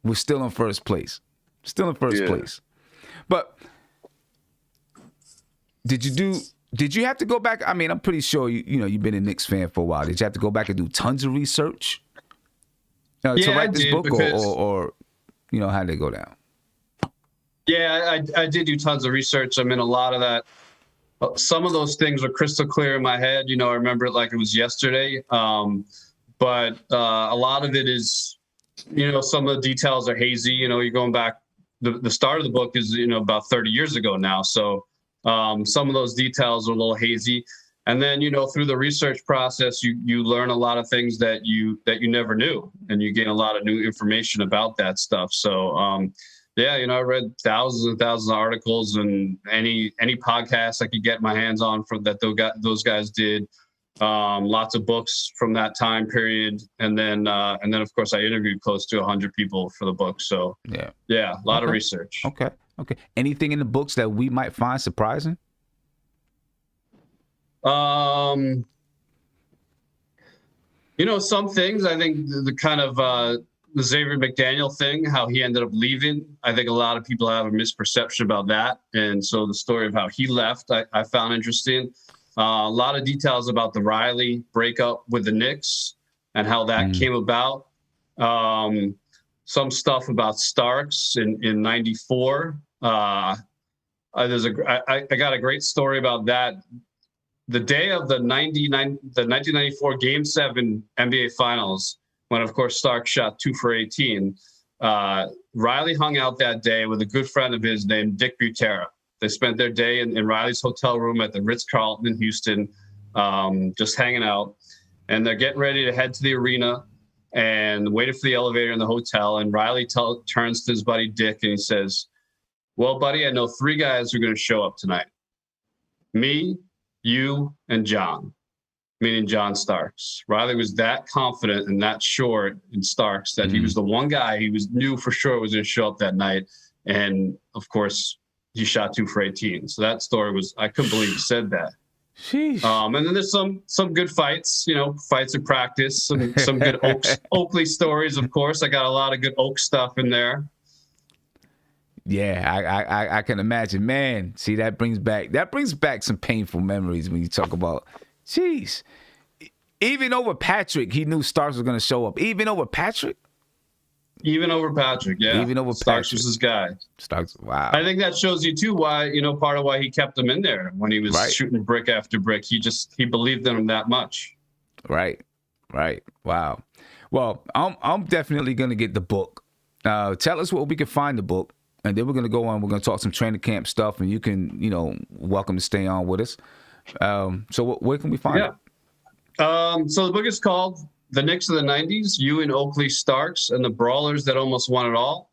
We're still in first place. Still in first place. But did you have to go back? I mean, I'm pretty sure you've been a Knicks fan for a while. Did you have to go back and do tons of research to write this book, or how did it go down? Yeah, I did do tons of research. I mean, a lot of that. Some of those things were crystal clear in my head. I remember it like it was yesterday. But a lot of it is, some of the details are hazy. You're going back. The start of the book is, about 30 years ago now. So some of those details are a little hazy. And then, through the research process, you learn a lot of things that you never knew, and you gain a lot of new information about that stuff. So, I read thousands and thousands of articles and any podcast I could get my hands on that those guys did. Lots of books from that time period, and then of course I interviewed close to 100 people for the book. So a lot of research. Okay. Anything in the books that we might find surprising? Some things I think the kind of the Xavier McDaniel thing, how he ended up leaving. I think a lot of people have a misperception about that, and so the story of how he left, I found interesting. A lot of details about the Riley breakup with the Knicks and how that came about. Some stuff about Starks in '94. I got a great story about that. The day of the 1994 Game 7 NBA Finals, when of course Starks shot 2 for 18. Riley hung out that day with a good friend of his named Dick Butera. They spent their day in Riley's hotel room at the Ritz-Carlton in Houston, just hanging out. And they're getting ready to head to the arena and waited for the elevator in the hotel. And Riley turns to his buddy Dick and he says, "Well, buddy, I know 3 guys who are going to show up tonight. Me, you, and John," meaning John Starks. Riley was that confident and that sure in Starks that he was the one guy he knew for sure was going to show up that night. And, of course, he shot 2 for 18. So that story I couldn't believe he said that. Sheesh. And then there's some good fights, fights in practice, some good Oakley stories, of course. I got a lot of good Oak stuff in there. Yeah, I can imagine. Man, see, that brings back some painful memories when you talk about, jeez. Even over Patrick, he knew Starks was going to show up. Even over Patrick? Even over Patrick, yeah. Even over Starks Patrick. was his guy. Starks, wow. I think that shows you too why, part of why he kept him in there when he was shooting brick after brick. He believed in him that much. Right. Wow. Well, I'm definitely gonna get the book. Tell us where we can find the book, and then we're gonna go on. We're gonna talk some training camp stuff, and you can, welcome to stay on with us. So where can we find it? So the book is called The Knicks of the 90s, You and Oakley Starks and the Brawlers That Almost Won It All.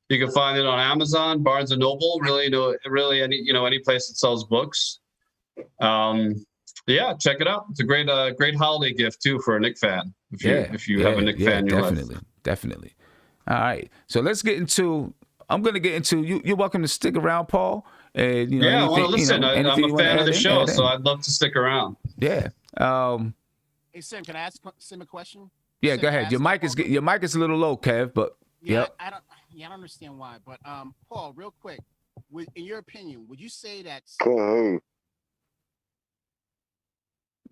You can find it on Amazon, Barnes & Noble, really any place that sells books. Check it out. It's a great holiday gift too for a Knick fan. If you have a Knick fan in your life. Definitely. All right. So let's get into. I'm going to get into. You're welcome to stick around, Paul. And I want to listen. I'm anything a fan of the show, so in. I'd love to stick around. Yeah. Hey Sim, can I ask Sim a question? Yeah, Sim, go ahead. Your mic is a little low, Kev. But yeah, I don't understand why. But Paul, real quick, in your opinion, would you say that? Can't hear you.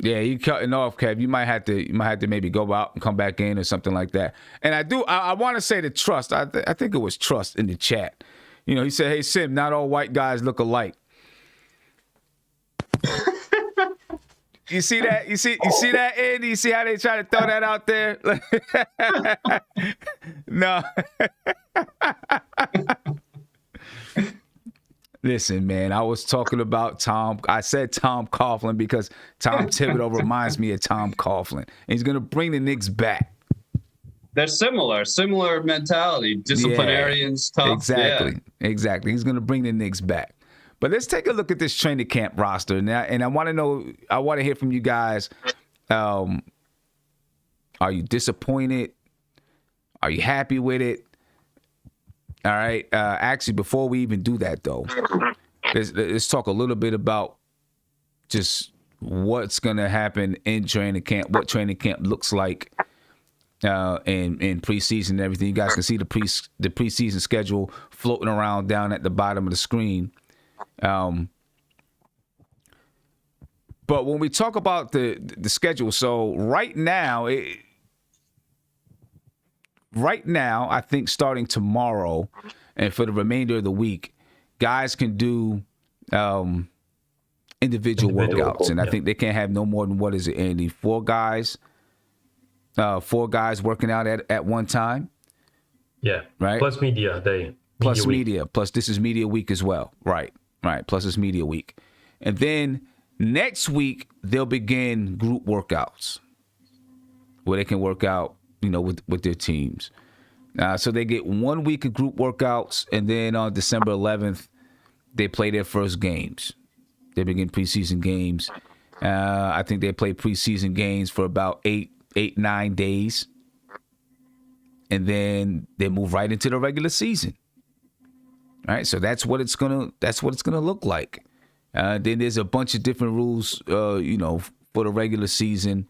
Yeah, you cutting off, Kev. You might have to maybe go out and come back in or something like that. And I want to say the trust. I think it was trust in the chat. He said, "Hey Sim, not all white guys look alike." You see that? You see that, Andy? You see how they try to throw that out there? No. Listen, man, I was talking about Tom. I said Tom Coughlin because Tom Thibodeau reminds me of Tom Coughlin. And he's going to bring the Knicks back. They're similar mentality, disciplinarians, tough. Exactly. He's going to bring the Knicks back. But let's take a look at this training camp roster now, and I want to hear from you guys. Are you disappointed? Are you happy with it? All right. Actually, before we even do that, though, let's talk a little bit about just what's going to happen in training camp, what training camp looks like in preseason and everything. You guys can see the preseason schedule floating around down at the bottom of the screen. But when we talk about the schedule, so right now, I think starting tomorrow and for the remainder of the week, guys can do individual workouts, and I think they can't have no more than, what is it, Andy? 4 guys working out at one time. Yeah, right. Plus media day. Plus media. Plus this is media week as well. Right. Plus it's media week, and then next week they'll begin group workouts where they can work out, with their teams. So they get 1 week of group workouts, and then on December 11th, they play their first games. They begin preseason games. I think they play preseason games for about 9 days, and then they move right into the regular season. All right, so that's what it's gonna look like. Then there's a bunch of different rules, for the regular season.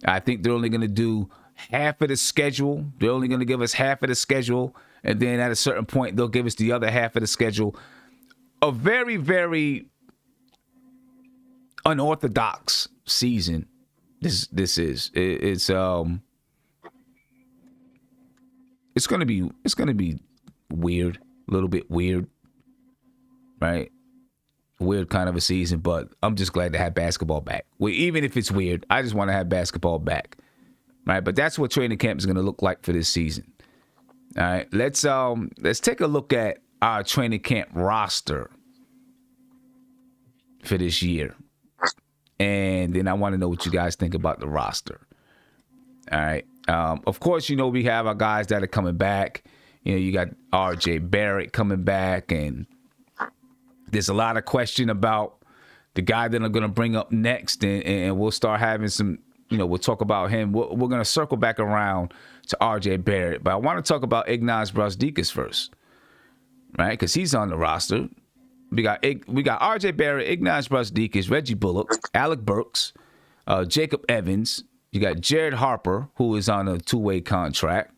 I think they're only gonna do half of the schedule. They're only gonna give us half of the schedule, and then at a certain point, they'll give us the other half of the schedule. A very, very unorthodox season. This is. It's gonna be weird. A little bit weird, right? Weird kind of a season, but I'm just glad to have basketball back. Even if it's weird, I just want to have basketball back, right? But that's what training camp is going to look like for this season. All right, let's take a look at our training camp roster for this year, and then I want to know what you guys think about the roster. All right, of course, we have our guys that are coming back. You got RJ Barrett coming back, and there's a lot of question about the guy that I'm going to bring up next, and we'll start having some, we'll talk about him. We're going to circle back around to RJ Barrett, but I want to talk about Ignaz Brazdeikis first, right? Because he's on the roster. We got RJ Barrett, Ignaz Brazdeikis, Reggie Bullock, Alec Burks, Jacob Evans. You got Jared Harper, who is on a 2-way contract.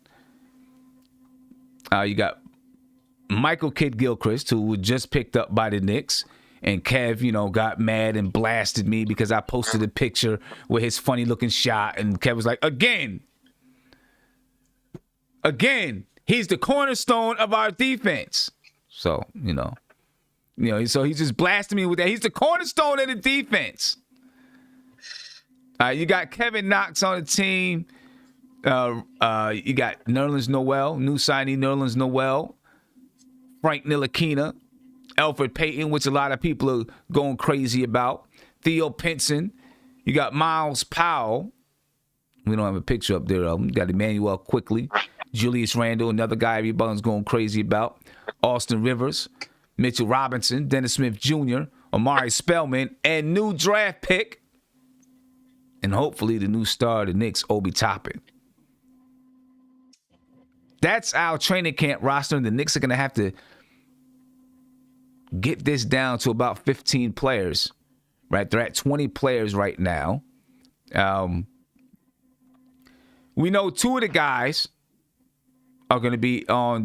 You got Michael Kidd-Gilchrist, who was just picked up by the Knicks. And Kev, got mad and blasted me because I posted a picture with his funny-looking shot. And Kev was like, again, he's the cornerstone of our defense. So, so he's just blasting me with that. He's the cornerstone of the defense. You got Kevin Knox on the team. You got Nerlens Noel, new signee Nerlens Noel, Frank Ntilikina, Elfrid Payton, which a lot of people are going crazy about, Theo Pinson. You got Miles Powell. We don't have a picture up there of him. You got Emmanuel Quickly, Julius Randle, another guy everybody's going crazy about, Austin Rivers, Mitchell Robinson, Dennis Smith Jr., Omari Spellman, and new draft pick, and hopefully the new star of the Knicks, Obi Toppin. that's our training camp roster, and the Knicks are going to have to get this down to about 15 players, right? They're at 20 players right now. We know two of the guys are going to be on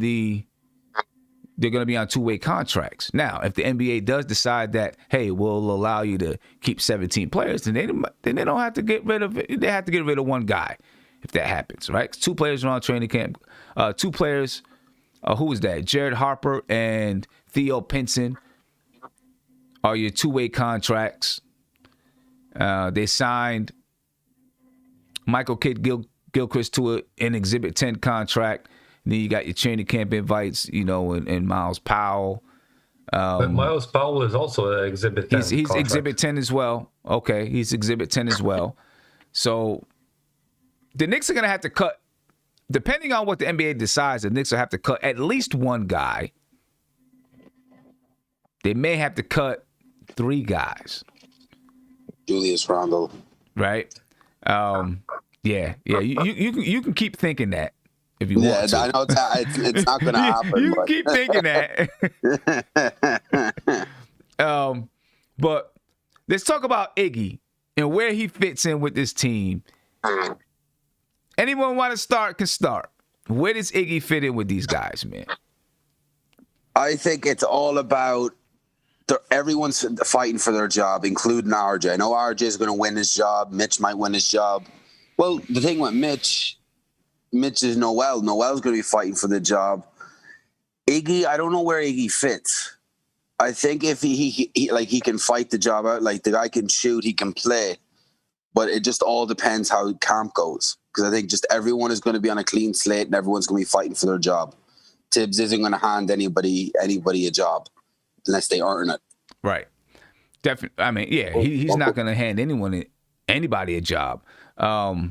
they're going to be on two-way contracts. Now, if the NBA does decide that, hey, we'll allow you to keep 17 players, then they don't have to get rid of it. They have to get rid of one guy if that happens, right? 2 players are on training camp. 2 players, who is that? Jared Harper and Theo Pinson are your two-way contracts. They signed Michael Kidd-Gilchrist to an Exhibit 10 contract. And then you got your training camp invites, and Miles Powell. But Miles Powell is also an Exhibit 10. He's Exhibit 10 as well. Okay, he's Exhibit 10 as well. So the Knicks are going to have to cut, depending on what the NBA decides, the Knicks will have to cut at least one guy. They may have to cut 3 guys. Julius Randle. Right? Yeah. You can keep thinking that if you want to. I know it's not going to happen. You can keep thinking that. But let's talk about Iggy and where he fits in with this team. Anyone want to start can start. Where does Iggy fit in with these guys, man? I think it's all about everyone's fighting for their job, including RJ. I know RJ is going to win his job. Mitch might win his job. Well, the thing with Mitch is Noel. Noel's going to be fighting for the job. Iggy, I don't know where Iggy fits. I think if he can fight the job out, like the guy can shoot, he can play, but it just all depends how camp goes. Because I think just everyone is going to be on a clean slate and everyone's going to be fighting for their job. Tibbs isn't going to hand anybody a job unless they earn it. Right. Definitely. I mean, yeah, he's not going to hand anybody a job. I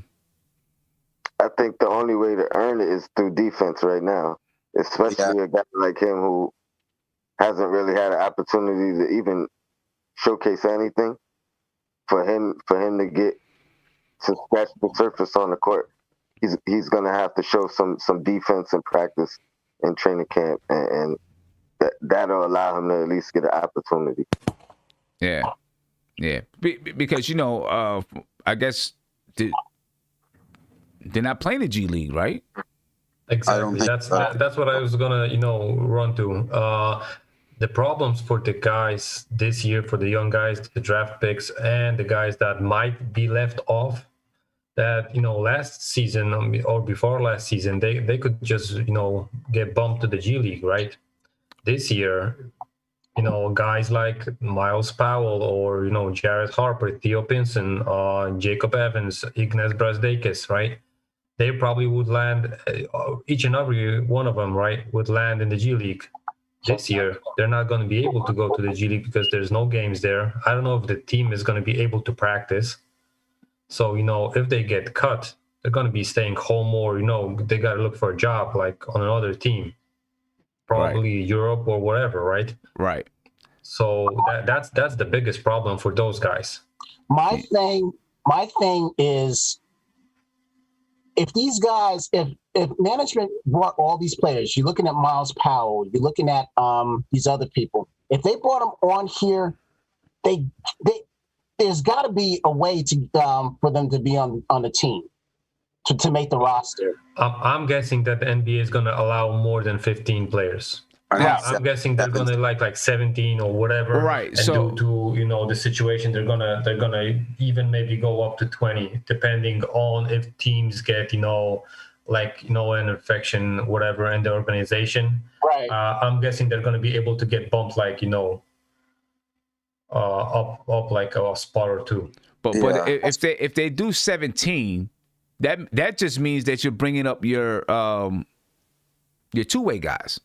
think the only way to earn it is through defense right now, especially a guy like him who hasn't really had an opportunity to even showcase anything. For him to get to scratch the surface on the court, he's going to have to show some defense and practice in training camp, and that'll allow him to at least get an opportunity. Yeah. Because I guess they're not playing the G League, right? Exactly. That's what I was gonna run to. The problems for the guys this year, for the young guys, the draft picks, and the guys that might be left off, that last season or before last season they could just get bumped to the G League, right? This year, guys like Miles Powell or Jared Harper, Theo Pinson, Jacob Evans, Ignas Brazdeikis, right? They probably would land, each and every one of them, right, would land in the G League this year. They're not going to be able to go to the G League because there's no games there. I don't know if the team is going to be able to practice. So, if they get cut, they're going to be staying home, or, they got to look for a job like on another team, probably right. Europe or whatever, right? Right. So that's the biggest problem for those guys. My thing is, if these guys, if management brought all these players, you're looking at Miles Powell, you're looking at these other people. If they brought them on here, there's got to be a way to for them to be on the team to make the roster. I'm guessing that the NBA is going to allow more than 15 players. I'm guessing they're going to like 17 or whatever. Right. And so due to the situation, they're gonna even maybe go up to 20, depending on if teams get an infection, whatever, in the organization. Right. I'm guessing they're going to be able to get bumped up like a spot or two. But if they do 17, that just means that you're bringing up your two-way guys.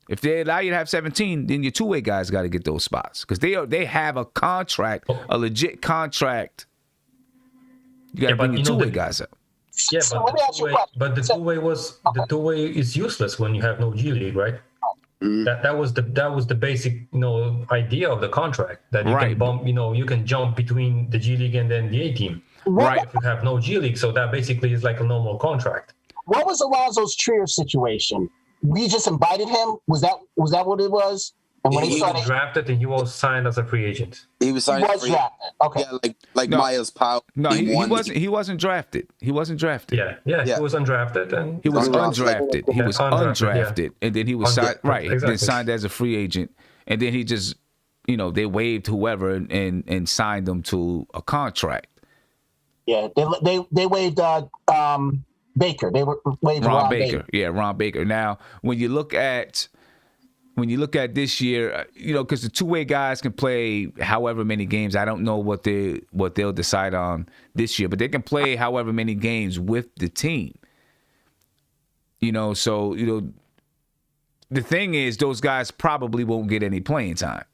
If they allow you to have 17, then your two-way guys got to get those spots because they have a contract, a legit contract. You got to bring your two-way guys up. Yeah, but the two-way is useless when you have no G League, right? Mm-hmm. That was the basic idea of the contract, that you can bump you can jump between the G League and the NBA team. Right. If you have no G League, so that basically is like a normal contract. what was Alonzo's Trier situation? We just invited him. Was that what it was? And when he was drafted and he was signed as a free agent. He was signed. He was drafted. Okay. Yeah, like Miles Powell. No, he wasn't. He wasn't drafted. He wasn't drafted. Yeah. He was undrafted and he was undrafted. He was undrafted, yeah. and then he was signed. Right, exactly. then signed as a free agent, and then he just, they waived whoever and signed him to a contract. Yeah, they waived Baker. They waived Ron Baker. Yeah, Ron Baker. Now, when you look at this year, because the two-way guys can play however many games. I don't know what they'll decide on this year, but they can play however many games with the team. So the thing is, those guys probably won't get any playing time,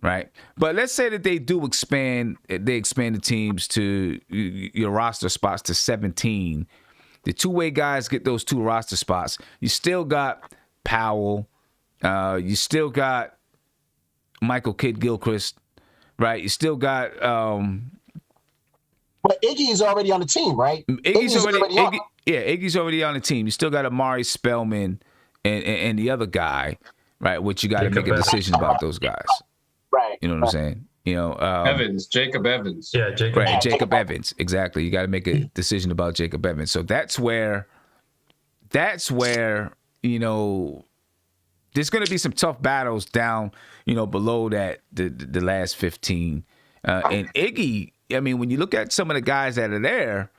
right? But let's say that they do expand the teams to your roster spots to 17. The two-way guys get those 2 roster spots. You still got Powell. You still got Michael Kidd-Gilchrist, right? You still got. But Iggy's already on the team, right? Iggy's already on the team. You still got Amari Spellman and the other guy, right? Which you got to make a decision about those guys. Right. You know what I'm saying? Jacob Evans. Yeah, Jacob. Right, Jacob Evans. Exactly. You got to make a decision about Jacob Evans. So that's where, there's going to be some tough battles down, below that, the last 15. And Iggy, when you look at some of the guys that are there,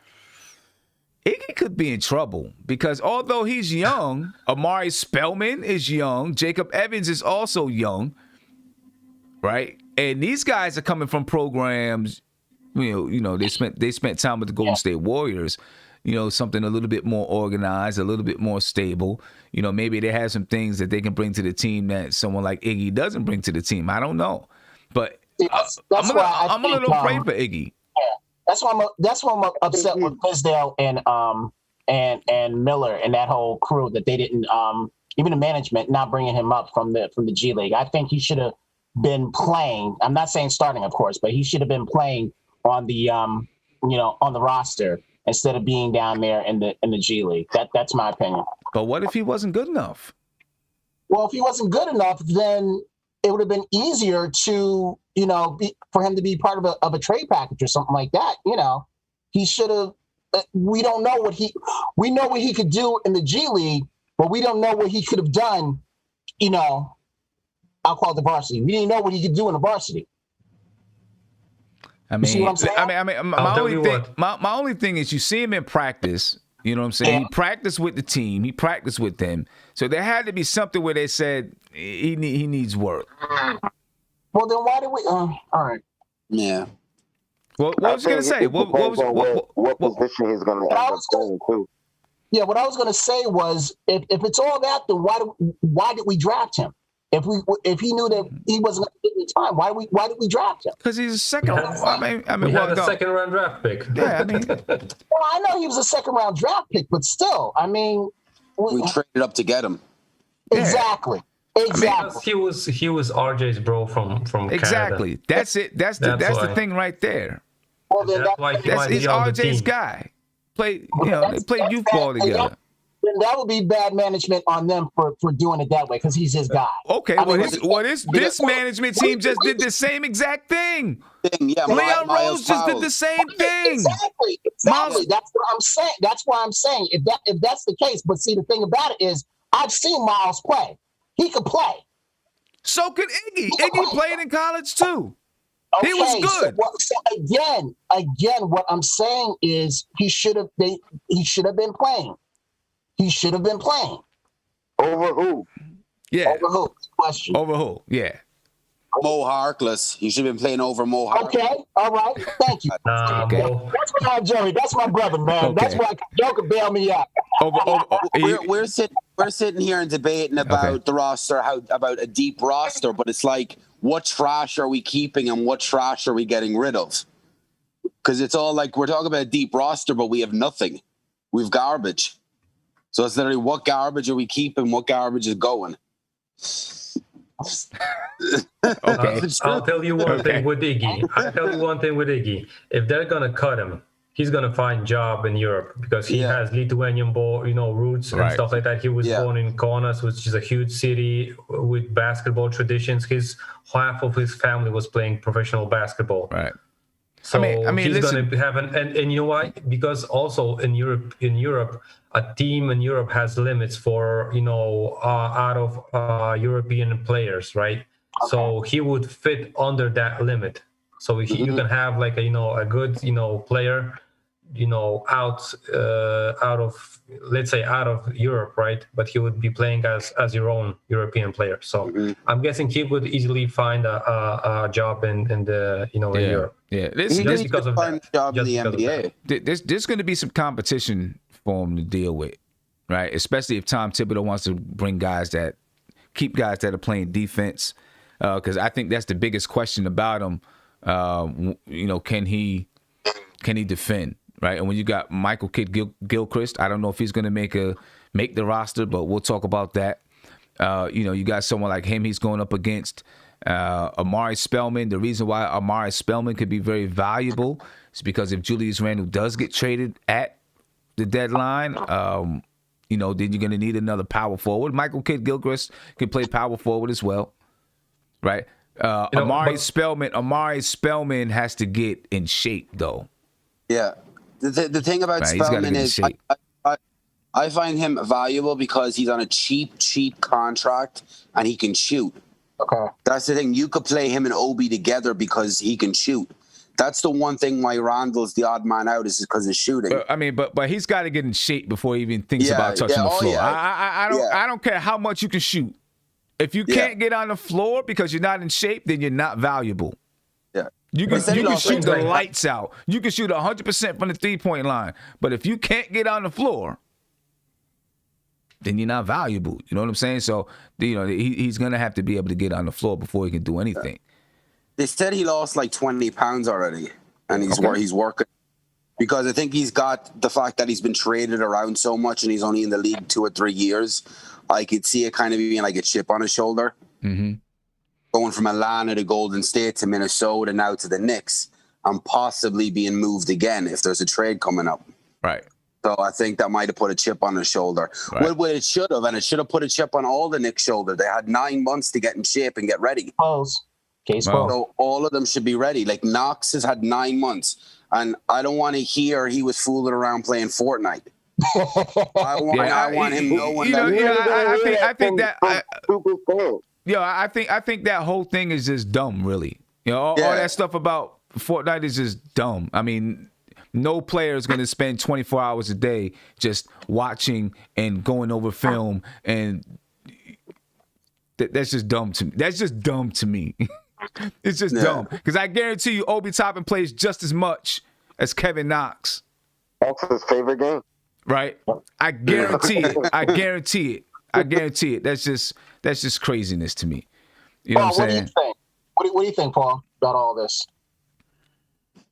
Iggy could be in trouble because although he's young, Amari Spellman is young, Jacob Evans is also young, right? And these guys are coming from programs, they spent time with the Golden State Warriors, something a little bit more organized, a little bit more stable. Maybe they have some things that they can bring to the team that someone like Iggy doesn't bring to the team. I don't know, but I'm a little afraid for Iggy. Yeah, that's why I'm upset with Fizdale and Miller and that whole crew that they didn't even the management not bringing him up from the G League. I think he should have been playing. I'm not saying starting, of course, but he should have been playing on the on the roster instead of being down there in the G League. That's my opinion. But what if he wasn't good enough? Well, if he wasn't good enough, then it would have been easier to, for him to be part of a trade package or something like that. He should have. We don't know we know what he could do in the G League, but we don't know what he could have done. I'll call it the varsity. We didn't know what he could do in the varsity. My only thing is you see him in practice. You know what I'm saying? Yeah. He practiced with the team. He practiced with them. So there had to be something where they said he needs work. Well, then why did we? All right. Yeah. Well, what was you gonna say? What position he's gonna end up playing too? Yeah, what I was gonna say was if it's all that, then why did we draft him? If he knew that he wasn't going to get any time, why did we draft him? Because he's a second. We had a second-round draft pick. Yeah, well, I know he was a second-round draft pick, but still, we traded up to get him. Exactly. Exactly. He was RJ's bro from exactly. Canada. That's it. That's the thing right there. Well, then he's RJ's guy. They played youth ball together. Then that would be bad management on them for doing it that way because he's his guy. Okay, this management team just did the same exact thing. Yeah, Leon Rose just did the same thing. Exactly. That's what I'm saying. That's why I'm saying if that's the case. But see, the thing about it is, I've seen Miles play. He could play. So could Iggy. Iggy played in college too. Okay, he was good. So again, what I'm saying is he should have been playing. He should have been playing. Over who? Yeah. Over who? Question. Over who? Yeah. Mo Harkless. He should have been playing over Mo Harkless. Okay. All right. Thank you. Okay. That's my Jerry. That's my brother, man. Okay. That's why Joe could bail me out. We're sitting here and debating about the roster, about a deep roster, but it's like, what trash are we keeping and what trash are we getting rid of? Because it's all like we're talking about a deep roster, but we have nothing. We've garbage. So it's literally what garbage are we keeping, what garbage is going. Okay. I'll tell you one thing with Iggy. If they're going to cut him, he's gonna find job in Europe because he has Lithuanian roots and stuff like that. He was born in Kaunas, which is a huge city with basketball traditions. Half of his family was playing professional basketball. Right. So I mean, he's listen, gonna have and you know why? Because also in Europe, a team in Europe has limits for out of European players, right? Okay. So he would fit under that limit. So you can have like a good player out of, let's say, out of Europe, right? But he would be playing as your own European player. So I'm guessing he would easily find a job in the in Europe. Yeah, just because of that. Job in the NBA. There's going to be some competition for him to deal with, right? Especially if Tom Thibodeau wants to bring keep guys that are playing defense, because I think that's the biggest question about him. Can he defend, right? And when you got Michael Kidd-Gilchrist, I don't know if he's going to make the roster, but we'll talk about that. You got someone like him. He's going up against Amari Spellman. The reason why Amari Spellman could be very valuable is because if Julius Randle does get traded at the deadline, then you're going to need another power forward. Michael Kidd-Gilchrist can play power forward as well, right? Amari Spellman has to get in shape, though. Yeah. The thing about Spellman is I find him valuable because he's on a cheap contract and he can shoot. Okay. That's the thing. You could play him and Obi together because he can shoot. That's the one thing why Randall's the odd man out is because of shooting. But he's got to get in shape before he even thinks about touching the floor. Yeah. I don't care how much you can shoot. If you can't get on the floor because you're not in shape, then you're not valuable. Yeah. You can shoot the lights out. You can shoot 100% from the 3-point line. But if you can't get on the floor, then you're not valuable. You know what I'm saying? So, he's going to have to be able to get on the floor before he can do anything. They said he lost like 20 pounds already, and he's working. Because I think he's got the fact that he's been traded around so much and he's only in the league 2 or 3 years. I could see it kind of being like a chip on his shoulder. Mm-hmm. Going from Atlanta to Golden State to Minnesota now to the Knicks and possibly being moved again if there's a trade coming up. Right. So I think that might have put a chip on his shoulder. Right. Well, it should have, and it should have put a chip on all the Knicks' shoulder. They had 9 months to get in shape and get ready. So all of them should be ready. Like Knox has had 9 months, and I don't want to hear he was fooling around playing Fortnite. I want him knowing I think that whole thing is just dumb, really. All that stuff about Fortnite is just dumb. I mean, no player is going to spend 24 hours a day just watching and going over film, and that's just dumb to me. That's just dumb to me. It's just dumb because I guarantee you, Obi Toppin plays just as much as Kevin Knox. That's his favorite game. Right? I guarantee it. I guarantee it. That's just craziness to me. You know what I'm saying? What do you think, Paul, about all this?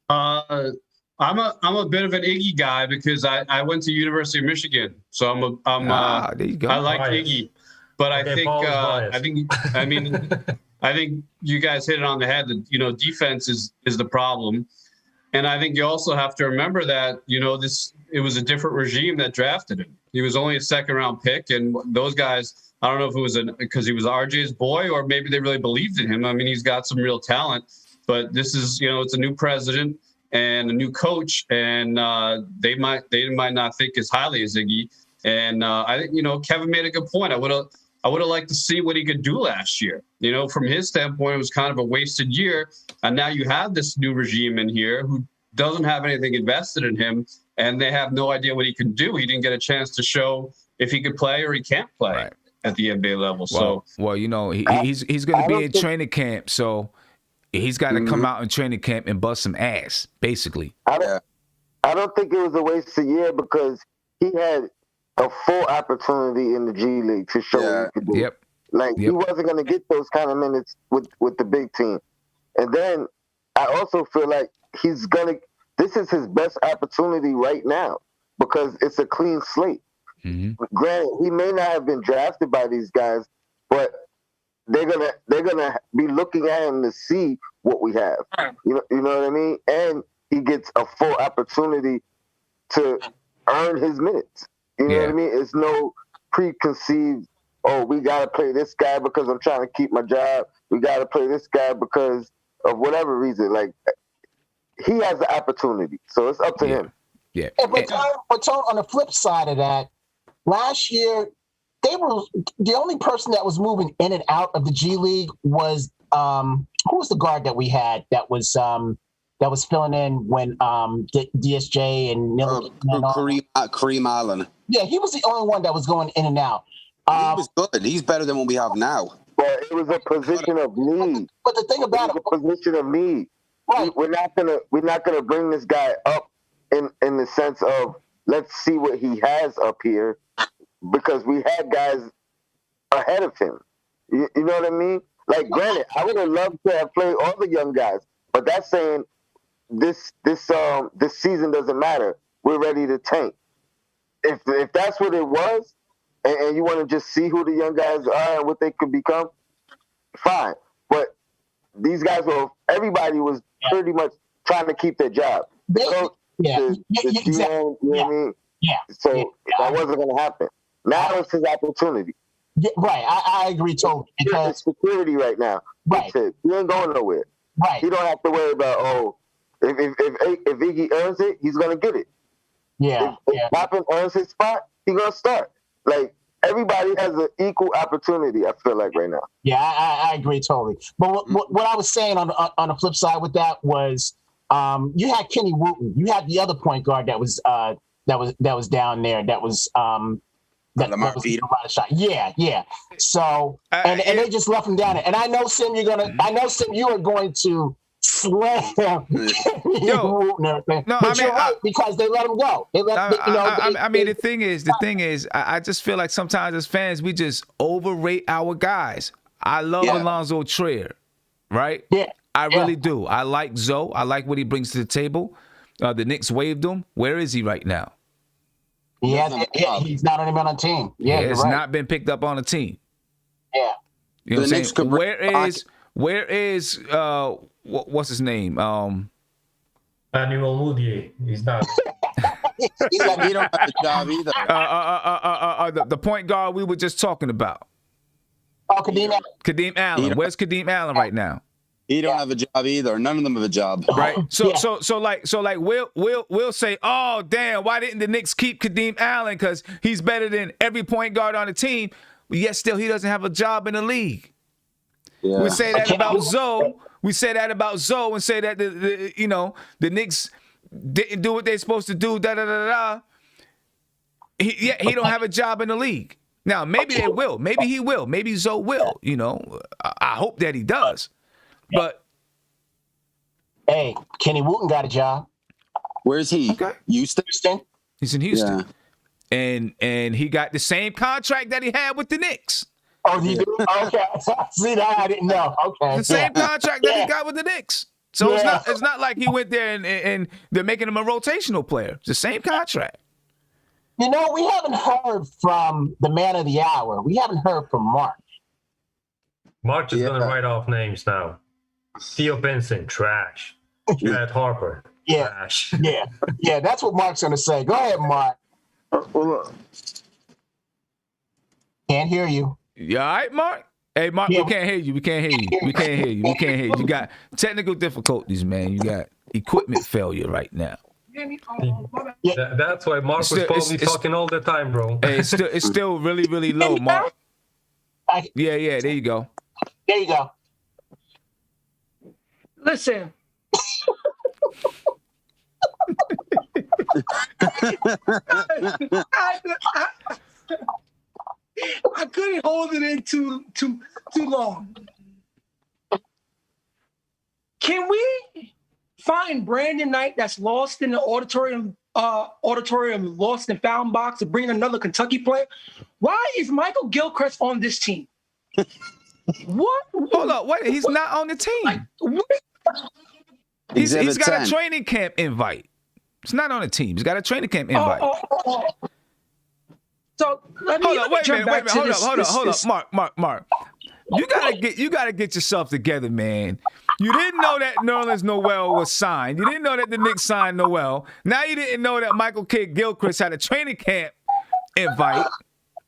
I'm a bit of an Iggy guy because I went to University of Michigan, so there you go. I like Iggy, but I think you guys hit it on the head that defense is the problem. And I think you also have to remember that, it was a different regime that drafted him. He was only a 2nd-round pick, and those guys, I don't know if it was because he was RJ's boy or maybe they really believed in him. I mean, he's got some real talent, but this is, it's a new president and a new coach, and they might not think as highly as Iggy. And I think, Kevin made a good point. I would have liked to see what he could do last year. From his standpoint, it was kind of a wasted year. And now you have this new regime in here who doesn't have anything invested in him, and they have no idea what he can do. He didn't get a chance to show if he could play or he can't play at the NBA level. He's going to be in training camp, so he's got to come out in training camp and bust some ass, basically. I don't think it was a wasted year because he had a full opportunity in the G League to show what he could do. Yep. He wasn't going to get those kind of minutes with the big team. And then I also feel like this is his best opportunity right now because it's a clean slate. Mm-hmm. Granted, he may not have been drafted by these guys, but they're gonna be looking at him to see what we have. You know what I mean? And he gets a full opportunity to earn his minutes. You know what I mean? It's no preconceived, oh, we got to play this guy because I'm trying to keep my job. We got to play this guy because of whatever reason. Like, he has the opportunity, so it's up to him. Yeah, but Tone, on the flip side of that, last year, they were the only person that was moving in and out of the G League was who was the guard that we had that was filling in when DSJ and Kareem Allen. Yeah, he was the only one that was going in and out. He was good. He's better than what we have now. But it was a position of need. But the thing about it was a position of need. Right. We're not gonna bring this guy up in the sense of let's see what he has up here, because we had guys ahead of him. You know what I mean? Like, granted, I would have loved to have played all the young guys, but that's saying this season doesn't matter. We're ready to tank. If that's what it was, and you want to just see who the young guys are and what they could become, fine. But these guys everybody was pretty much trying to keep their job. Exactly. You know what I mean? Yeah. So that wasn't going to happen. Now it's his opportunity. Yeah, right. I agree totally. Because security right now. Right. He ain't going nowhere. Right. He don't have to worry about, if Iggy earns it, he's going to get it. Yeah. If Toppin earns his spot, he's going to start. Like, everybody has an equal opportunity, I feel like, right now. Yeah, I agree totally. But what I was saying on the flip side with that was, you had Kenny Wooten. You had the other point guard that was down there. That was that was a lot of shot. Yeah. So and they just left him down there. And I know Sim, you are going to slam Kenny Wooten. Because they let him go. The thing is, I just feel like sometimes as fans we just overrate our guys. I love Alonzo Trier, right? Yeah. I really do. I like Zoe. I like what he brings to the table. The Knicks waived him. Where is he right now? He's not even on a team. Yeah, he's not been picked up on a team. Yeah. You know what I'm saying? Where is what's his name? Manuel Mudiay. He's not. He don't have a job either. The point guard we were just talking about. Oh, Kadeem Allen. Where's Kadeem Allen right now? He don't have a job either. None of them have a job. Right. So we'll say, oh damn, why didn't the Knicks keep Kadeem Allen? Because he's better than every point guard on the team. But yet still he doesn't have a job in the league. Yeah. We say that about Zoe. We say that about Zoe and say that the Knicks didn't do what they're supposed to do. He don't have a job in the league. Now maybe they will. Maybe he will. Maybe Zoe will. I hope that he does. But hey, Kenny Wooten got a job. Where's he? Okay. Houston. He's in Houston, and he got the same contract that he had with the Knicks. Oh, you do? Okay. See that? I didn't know. Okay. The same contract that he got with the Knicks. So it's not like he went there and they're making him a rotational player. It's the same contract. We haven't heard from the man of the hour. We haven't heard from Mark. Mark is gonna write off names now. Theo Benson, trash. Chad Harper, trash. Yeah, that's what Mark's gonna say. Go ahead, Mark. Can't hear you. You all right, Mark? Hey, Mark, we can't hear you. We can't hear you. You got technical difficulties, man. You got equipment failure right now. That's why Mark was probably talking all the time, bro. Hey, it's still really, really low, Mark. Yeah, there you go. There you go. Listen. I couldn't hold it in too long. Can we find Brandon Knight that's lost in the auditorium, lost and found box, and bring another Kentucky player? Why is Michael Gilchrist on this team? What? Hold up, wait. He's not on the team. He's got a training camp invite. He's not on the team. He's got a training camp invite. So let me wait a minute. Hold up, Mark. You gotta get yourself together, man. You didn't know that Nerlens Noel was signed. You didn't know that the Knicks signed Noel. Now you didn't know that Michael Kidd-Gilchrist had a training camp invite.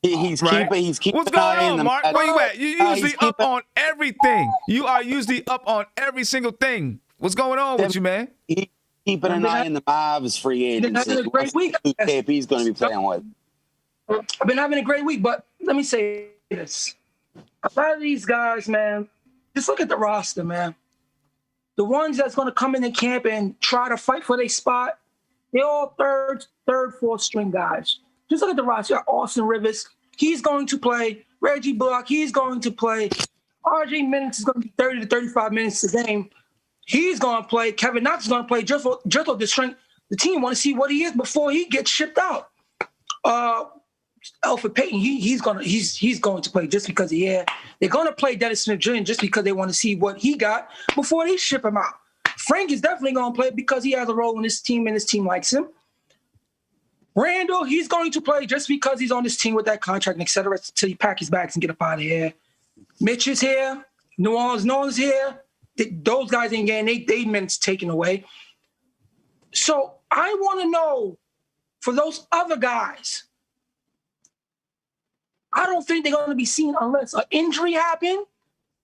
He's right? keeping. What's going on, Mark? Where you at? You're usually up on everything. You are usually up on every single thing. What's going on with you, man? Keeping an eye on the Mavs free agents. Having a great week. KP's going to be playing with. I've been having a great week, but let me say this. A lot of these guys, man, just look at the roster, man. The ones that's going to come in the camp and try to fight for their spot, they're all third, fourth string guys. Just look at the roster. You got Austin Rivers. He's going to play. Reggie Bullock, he's going to play. RJ minutes is going to be 30 to 35 minutes a game. He's going to play. Kevin Knox is going to play just off the strength. The team want to see what he is before he gets shipped out. Alfred Payton, he's going to play just because they're going to play Dennis Smith Jr. just because they want to see what he got before they ship him out. Frank is definitely going to play because he has a role in this team and this team likes him. Randall, he's going to play just because he's on this team with that contract, et cetera, until he pack his bags and get up out of here. Mitch is here. New Orleans here. Those guys ain't getting they minutes taken away. So I want to know, for those other guys, I don't think they're going to be seen unless an injury happens.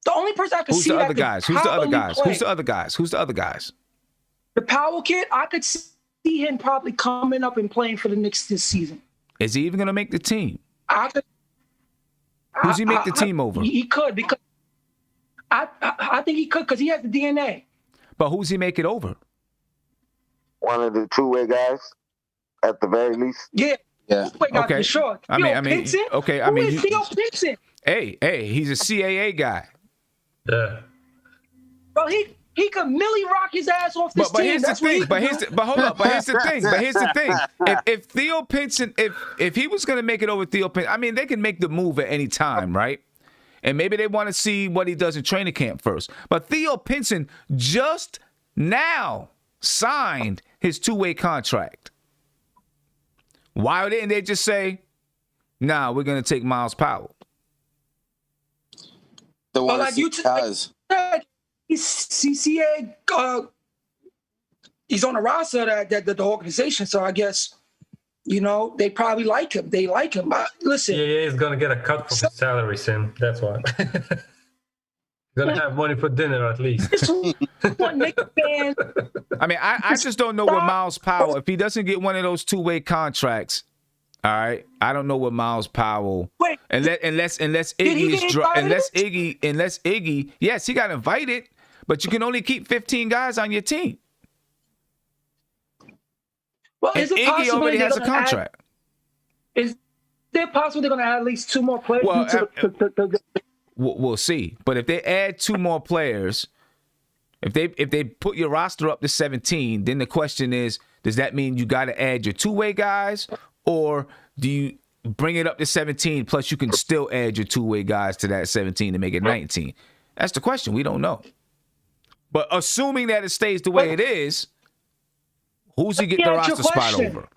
The only person I can see Who's the other guys? Who's the other guys? The Powell kid, I could see him probably coming up and playing for the Knicks this season. Is he even going to make the team? Who's he make the team over? He could, because I think he could because he has the DNA. But who's he make it over? One of the two-way guys, at the very least. Yeah. Two-way guys for sure. Pinson? Okay. Who is Theo Pinson? Hey, he's a CAA guy. Yeah. Bro, he could Millie rock his ass off this team. Here's the thing. Here's the thing. If Theo Pinson, if he was going to make it over Theo Pinson, I mean, they can make the move at any time, right? And maybe they want to see what he does in training camp first. But Theo Pinson just now signed his two-way contract. Why didn't they just say, nah, we're going to take Miles Powell? The one he's CCA. He's on the roster that the organization. So I guess, they probably like him. They like him. Listen. Yeah, he's going to get a cut from his salary soon. That's why. He's going to have money for dinner at least. I mean, I just don't know what Miles Powell, if he doesn't get one of those two-way contracts, all right, I don't know what Miles Powell, unless Iggy, yes, he got invited, but you can only keep 15 guys on your team. Well, and is it Iggy already has a contract. Is it possible they're going to add at least two more players? We'll see. But if they add two more players, if they put your roster up to 17, then the question is, does that mean you got to add your two-way guys, or do you bring it up to 17 plus you can still add your two-way guys to that 17 to make it 19? That's the question. We don't know. But assuming that it stays the way it is, who's he get the roster spot over?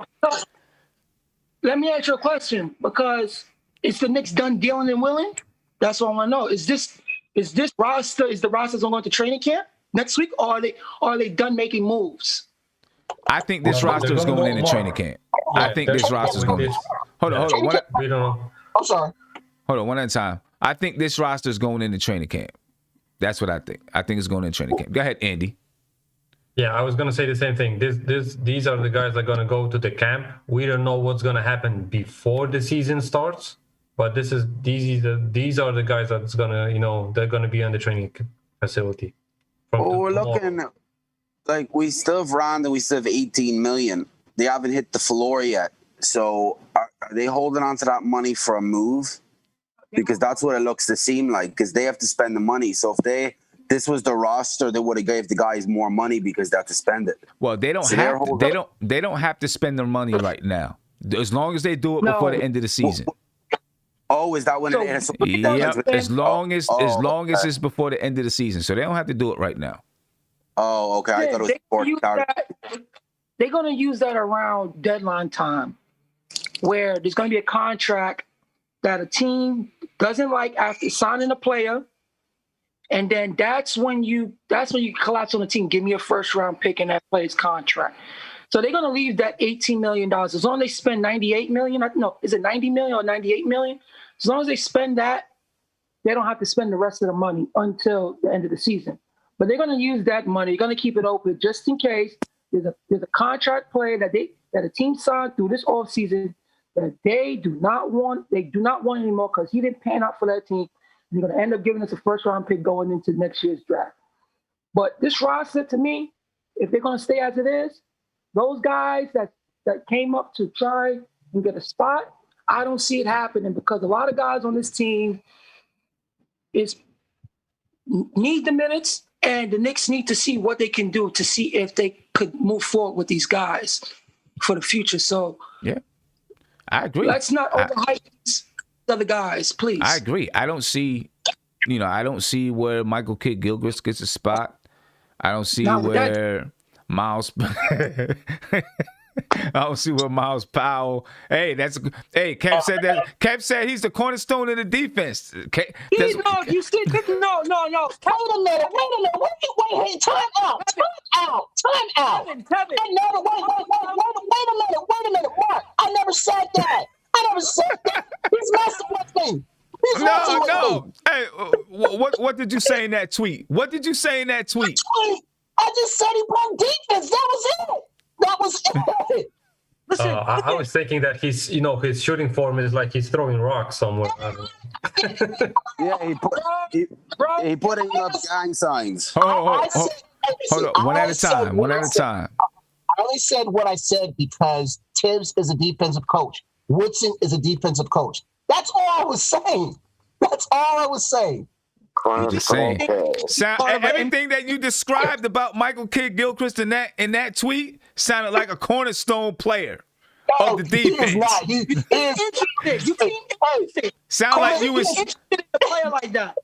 Let me ask you a question, because is the Knicks done dealing and willing? That's what I want to know. Is the roster going to training camp next week, or are they done making moves? I think this roster is going into training camp. I think this roster is going. Hold on. We don't know. I'm sorry. Hold on, one at a time. I think this roster is going into training camp. That's what I think. I think it's going into training camp. Go ahead, Andy. Yeah, I was going to say the same thing. These are the guys that are going to go to the camp. We don't know what's going to happen before the season starts, but these are the guys that's going to, they're going to be on the training facility. We're looking like we still have Ronda, we still have 18 million. They haven't hit the floor yet. So are they holding on to that money for a move? Because that's what it looks to seem like, because they have to spend the money. So if this was the roster, they would have gave the guys more money because they have to spend it. Well, they don't have to spend their money right now. As long as they do it before the end of the season. Is that when it is? Yeah, as long as it's before the end of the season. So they don't have to do it right now. Oh, okay. I thought it was they're going to use that around deadline time, where there's going to be a contract that a team doesn't like after signing a player, And then that's when you collapse on the team. Give me a first round pick and that player's contract. So they're going to leave that $18 million. As long as they spend $98 million, no, is it $90 million or $98 million? As long as they spend that, they don't have to spend the rest of the money until the end of the season. But they're going to use that money. They're going to keep it open just in case there's a contract player that a team signed through this offseason that they do not want anymore because he didn't pan out for that team. And they're going to end up giving us a first-round pick going into next year's draft. But this roster, to me, if they're going to stay as it is, those guys that came up to try and get a spot, I don't see it happening because a lot of guys on this team need the minutes, and the Knicks need to see what they can do to see if they could move forward with these guys for the future. So yeah, I agree. Let's not overhype these other guys, please. I agree. I don't see where Michael Kidd-Gilchrist gets a spot. I don't see where Miles. I don't see where Miles Powell. Kev said that. Kev said he's the cornerstone of the defense. No. Wait a minute. Wait, time out. Kevin. Wait a minute. Mark, I never said that. He's messing with me. No. Hey, what did you say in that tweet? I just said he played defense. That was it. Listen, I was thinking that his shooting form is like he's throwing rocks somewhere. Yeah, he put in up gang signs. Hold on. One at a time. I only said what I said because Tibbs is a defensive coach. Woodson is a defensive coach. That's all I was saying. You just saying. Everything that you described about Michael Kidd-Gilchrist in that tweet sounded like a cornerstone player of the defense. He is not. Sound like you was interested in a player like that.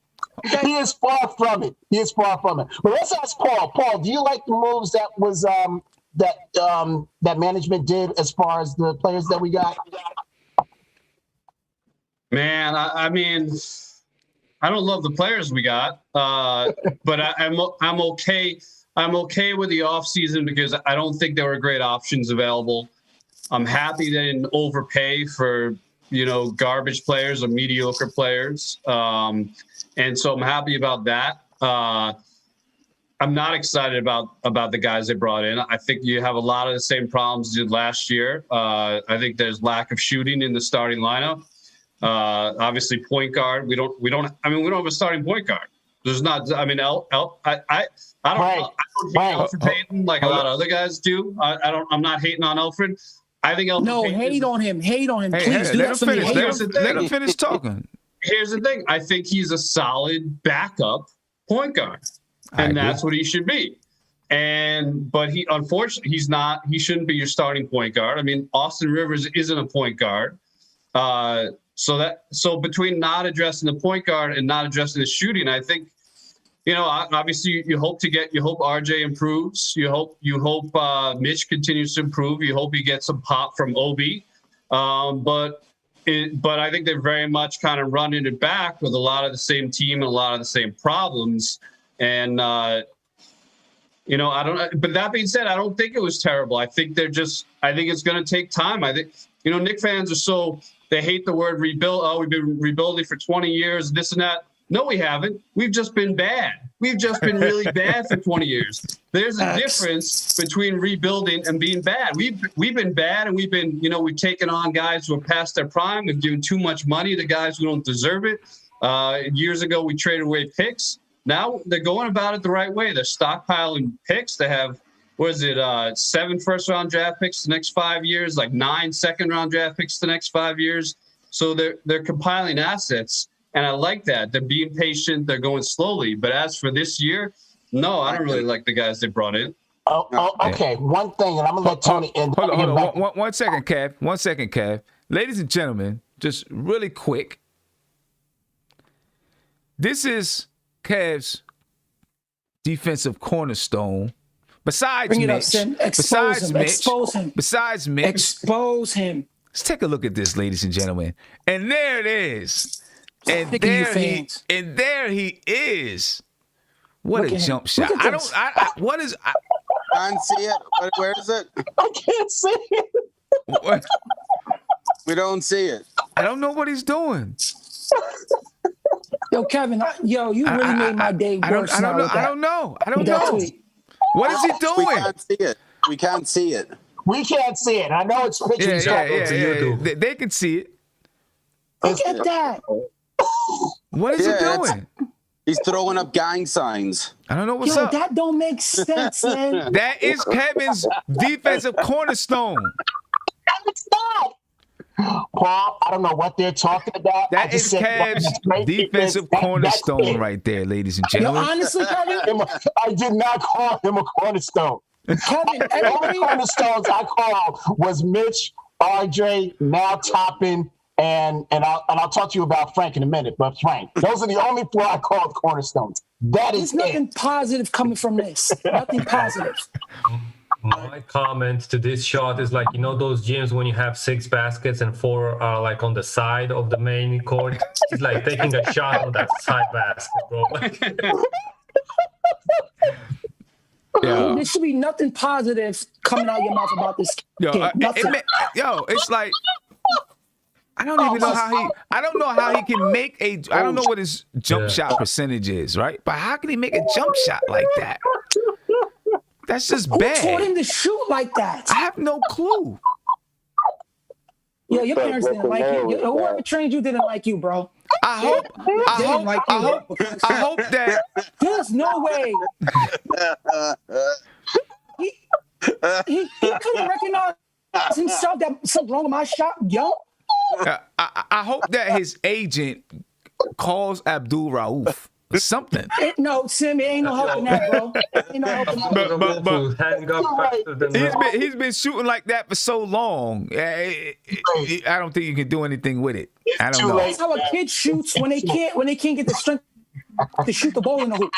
He is far from it. But let's ask Paul. Paul, do you like the moves that was that management did as far as the players that we got? Man, I mean, I don't love the players we got, but I'm okay. I'm okay with the offseason because I don't think there were great options available. I'm happy they didn't overpay for garbage players or mediocre players, and so I'm happy about that. I'm not excited about the guys they brought in. I think you have a lot of the same problems you did last year. I think there's lack of shooting in the starting lineup. Obviously, point guard. We don't have a starting point guard. There's not. I mean, I don't hate Alfred Payton like a lot of other guys do. I'm not hating on Alfred. I think Alfred. No, Payton hate on him. Please let him finish talking. Here's the thing. I think he's a solid backup point guard, and that's what he should be. But he, unfortunately, he's not. He shouldn't be your starting point guard. I mean, Austin Rivers isn't a point guard. So between not addressing the point guard and not addressing the shooting, I think, obviously you hope RJ improves. You hope Mitch continues to improve. You hope he gets some pop from Obi. But I think they're very much kind of running it back with a lot of the same team and a lot of the same problems. And, I don't, but that being said, I don't think it was terrible. I think it's going to take time. I think, Knicks fans they hate the word rebuild. Oh, we've been rebuilding for 20 years, this and that. No, we haven't. We've just been bad. We've just been really bad for 20 years. There's a difference between rebuilding and being bad. We've been bad, and we've taken on guys who are past their prime. We've given too much money to guys who don't deserve it. Years ago, we traded away picks. Now they're going about it the right way. They're stockpiling picks. They have, 7 first-round draft picks the next 5 years, like 9 second-round draft picks the next 5 years. So they're compiling assets, and I like that. They're being patient. They're going slowly. But as for this year, no, I don't really like the guys they brought in. Okay. One thing, and I'm gonna let Tony end. Hold on. 1 second, Kev. 1 second, Kev. Ladies and gentlemen, just really quick. This is Kev's defensive cornerstone. Besides Mitch. Besides Mitch. Expose him. Let's take a look at this, ladies and gentlemen. And there it is. And there he is. What Look a at him. jump Look shot. at I this. don't. What is? Can't see it. Where is it? I can't see it. What? We don't see it. I don't know what he's doing. Yo, Kevin, you really made my day worse. I don't know. I don't know. I don't know. What is he We doing? can't see it. We can't see it. We can't see it. I know it's pictures. Yeah. They can see it. Look at that. What is he Yeah, doing? He's throwing up gang signs. I don't know what's Yo, up. that don't make sense, man. That is Kevin's defensive cornerstone. It's not. Paul, I don't know what they're talking about. That is Kev's defensive cornerstone right there, ladies and Yo, gentlemen. honestly, Kevin, I did not call him a cornerstone. Kevin, The only cornerstones I called was Mitch, RJ, now Toppin, and I'll talk to you about Frank in a minute. But Frank, those are the only 4 I called cornerstones. That is there's nothing positive coming from this. Nothing positive. My comment to this shot is like, you know, those gyms when you have 6 baskets and 4 are like on the side of the main court. It's like taking a shot on that side basket, bro. Yeah. There should be nothing positive coming out of your mouth about this kid. Nothing. It's like I don't even know how he. I don't know how he can make a. I don't know what his jump shot percentage is, right? But how can he make a jump shot like that? That's just Who taught bad. him to shoot like that? I have no clue. Yo, your parents didn't like you. Whoever trained you didn't like you, bro. I hope that There's no way. He couldn't recognize himself that something wrong with my shot, yo. I hope that his agent calls Abdul Rauf or something. No, Sim, it ain't no helping that, bro. Ain't no helping that. But hang up faster than He's been shooting like that for so long. I don't think you can do anything with it. I don't know. That's how a kid shoots when they can't get the strength to shoot the ball in the hoop.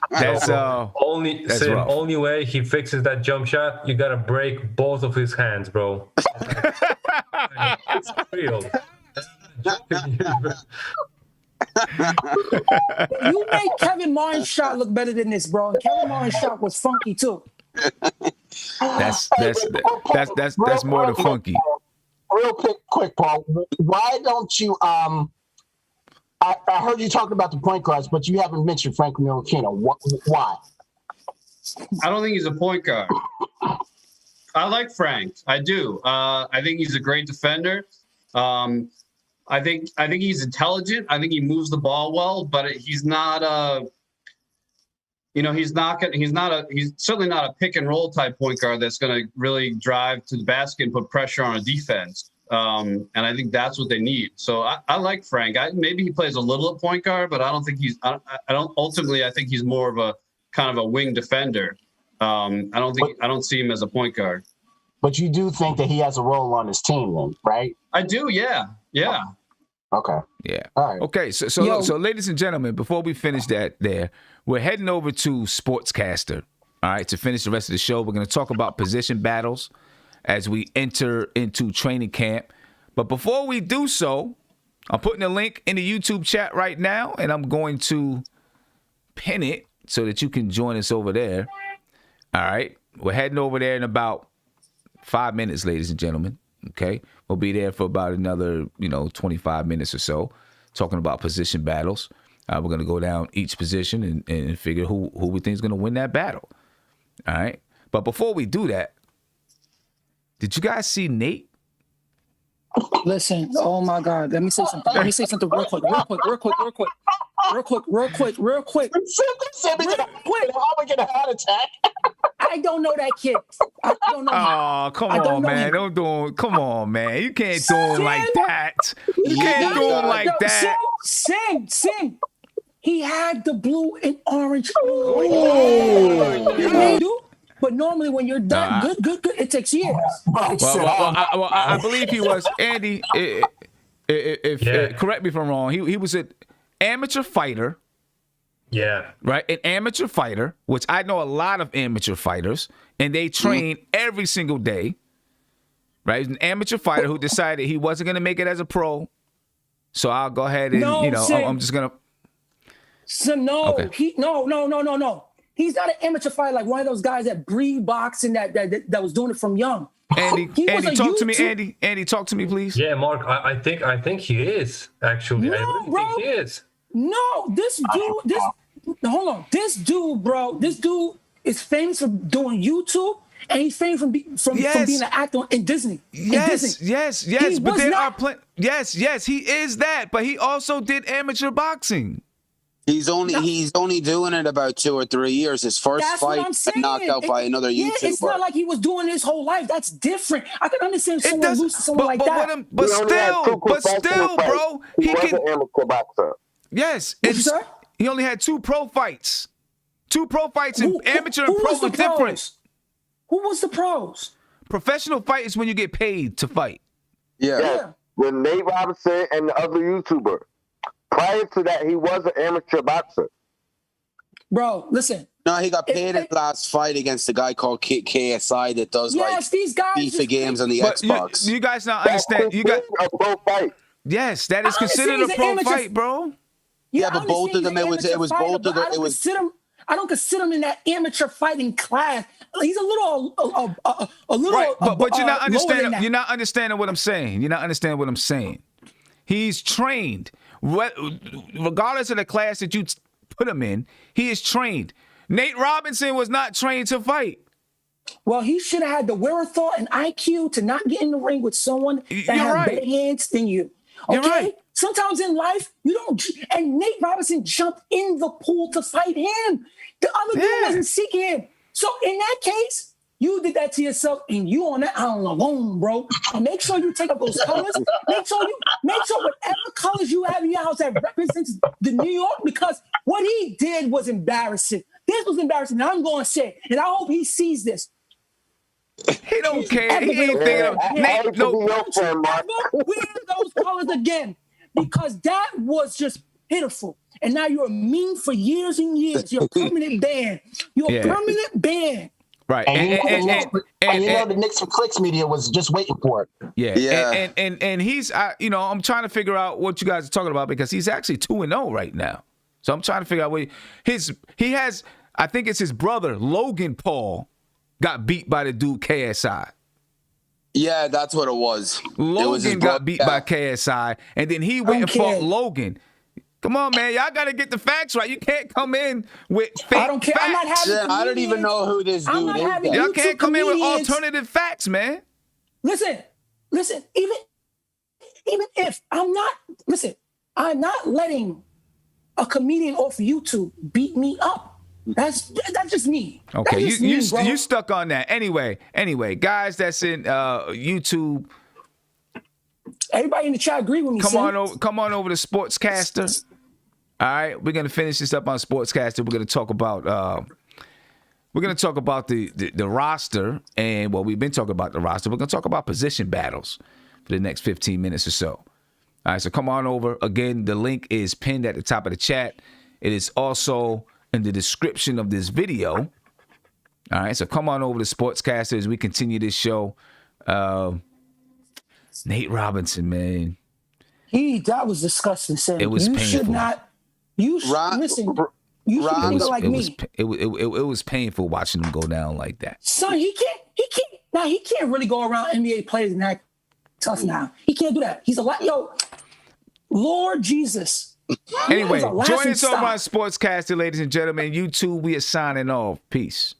That's only that's Sim, rough. only way he fixes that jump shot, you gotta break both of his hands, bro. It's real. You made Kevin Martin's shot look better than this, bro. And Kevin Martin's shot was funky too. That's more than funky. Real quick, Paul. Why don't you? I heard you talking about the point guards, but you haven't mentioned Frank Ntilikina. Why? I don't think he's a point guard. I like Frank. I do. I think he's a great defender. I think he's intelligent. I think he moves the ball well, but he's not he's certainly not a pick and roll type point guard that's going to really drive to the basket and put pressure on a defense. And I think that's what they need. So I like Frank. Maybe he plays a little at point guard, but I don't think ultimately I think he's more of a kind of a wing defender. I don't see him as a point guard. But you do think that he has a role on his team then, right? I do. Yeah. Okay. Yeah. All right. Okay. So ladies and gentlemen, before we finish that, we're heading over to Sportscaster. All right. To finish the rest of the show, we're going to talk about position battles as we enter into training camp. But before we do so, I'm putting a link in the YouTube chat right now, and I'm going to pin it so that you can join us over there. All right. We're heading over there in about 5 minutes, ladies and gentlemen. Okay. We'll be there for about another, 25 minutes or so, talking about position battles. We're going to go down each position and figure who we think is going to win that battle. All right. But before we do that, did you guys see Nate? Listen, oh my God. Let me say something real quick. I'm gonna get a heart attack. I don't know that kid. I don't know him. Oh, come on, man. Come on, man. You can't do him like that. You can't do him like that. Sing. He had the blue and orange. But normally when you're done, good, it takes years. I believe he was, Andy, correct me if I'm wrong, he was an amateur fighter. Yeah. Right? An amateur fighter, which I know a lot of amateur fighters, and they train every single day. Right? He's an amateur fighter who decided he wasn't going to make it as a pro. So I'll go ahead and, I'm just going to. So no, Okay. no. He's not an amateur fighter like one of those guys that breed boxing that was doing it from young. Andy, talk to me. Andy, talk to me, please. Yeah, Mark, I think he is actually. No, I really bro. think he is. No, this dude, hold on. This dude, bro, this dude is famous for doing YouTube, and he's famous from being an actor in Disney. Yes. He But was there not- are Yes, he is that. But he also did amateur boxing. He's only doing it about 2 or 3 years. His first That's what fight I'm saying. knocked out by another YouTuber. It's not like he was doing his whole life. That's different. I can understand someone losing someone like that. But still, bro, he he was can. an amateur boxer. Yes, What'd you say? he only had 2 pro fights. 2 pro fights, and amateur and who pro was the are different. pros? Who was the pros? Professional fight is when you get paid to fight. Yeah. Yeah. With Nate Robinson and the other YouTuber. Prior to that, he was an amateur boxer. Bro, listen. No, he got paid his last fight against a guy called KSI that does These guys FIFA games on the But Xbox. you guys not understand. You got a pro fight. yes, that is I considered a understand pro he's an fight, bro. Yeah, I but both of understand them, he's it an was amateur both of fighter, them. but I don't consider him in that amateur fighting class. He's a little, Right, but you're not lower than understanding. that. You're not understanding what I'm saying. You're not understanding what I'm saying. He's trained, regardless of the class that you put him in. He is trained. Nate Robinson was not trained to fight. Well, he should have had the wherewithal and IQ to not get in the ring with someone that You're has right. better hands than you. Okay? You're right. Sometimes in life, you don't. And Nate Robinson jumped in the pool to fight him. The other dude wasn't seeking him. So in that case, you did that to yourself, and you on that island alone, bro. And make sure you take up those colors. Make sure whatever colors you have in your house that represents the New York, because what he did was embarrassing. This was embarrassing. And I'm going to say, and I hope he sees this. He don't care. He ain't thinking of Nate. No, Wear those colors again, because that was just pitiful. And now you're a meme for years and years. You're a permanent ban. You're a permanent ban. right. And you know the And Knicks for Clicks media was just waiting for it. yeah. And he's, I'm trying to figure out what you guys are talking about, because he's actually 2-0 right now. So I'm trying to figure out what he has. I think it's his brother Logan Paul got beat by the dude KSI. Yeah, that's what it was. Logan got beat by KSI, and then he went and fought Logan. Come on, man. Y'all got to get the facts right. You can't come in with fake I don't care. facts. I'm not having I don't even know who this dude is. Y'all can't come in with comedians. alternative facts, man. Listen. Even if I'm not letting a comedian off YouTube beat me up. That's just me. Okay, That's just me, bro. you stuck on that. Anyway, guys, that's in YouTube. Everybody in the chat agree with me. Come on over to Sportscaster. All right, we're gonna finish this up on Sportscaster. We're gonna talk about the roster, and we've been talking about the roster. We're gonna talk about position battles for the next 15 minutes or so. All right, so come on over. Again, the link is pinned at the top of the chat. It is also in the description of this video. All right, so come on over to Sportscaster as we continue this show. Nate Robinson, man. That was disgusting, Sam. It was you painful. should not. You should listen. You should think like me. It was painful watching him go down like that. Son, he can't really go around NBA players and act tough now. He can't do that. He's a lot. Lord Jesus. Anyway, join us over on Sportscaster, ladies and gentlemen. YouTube, we are signing off. Peace.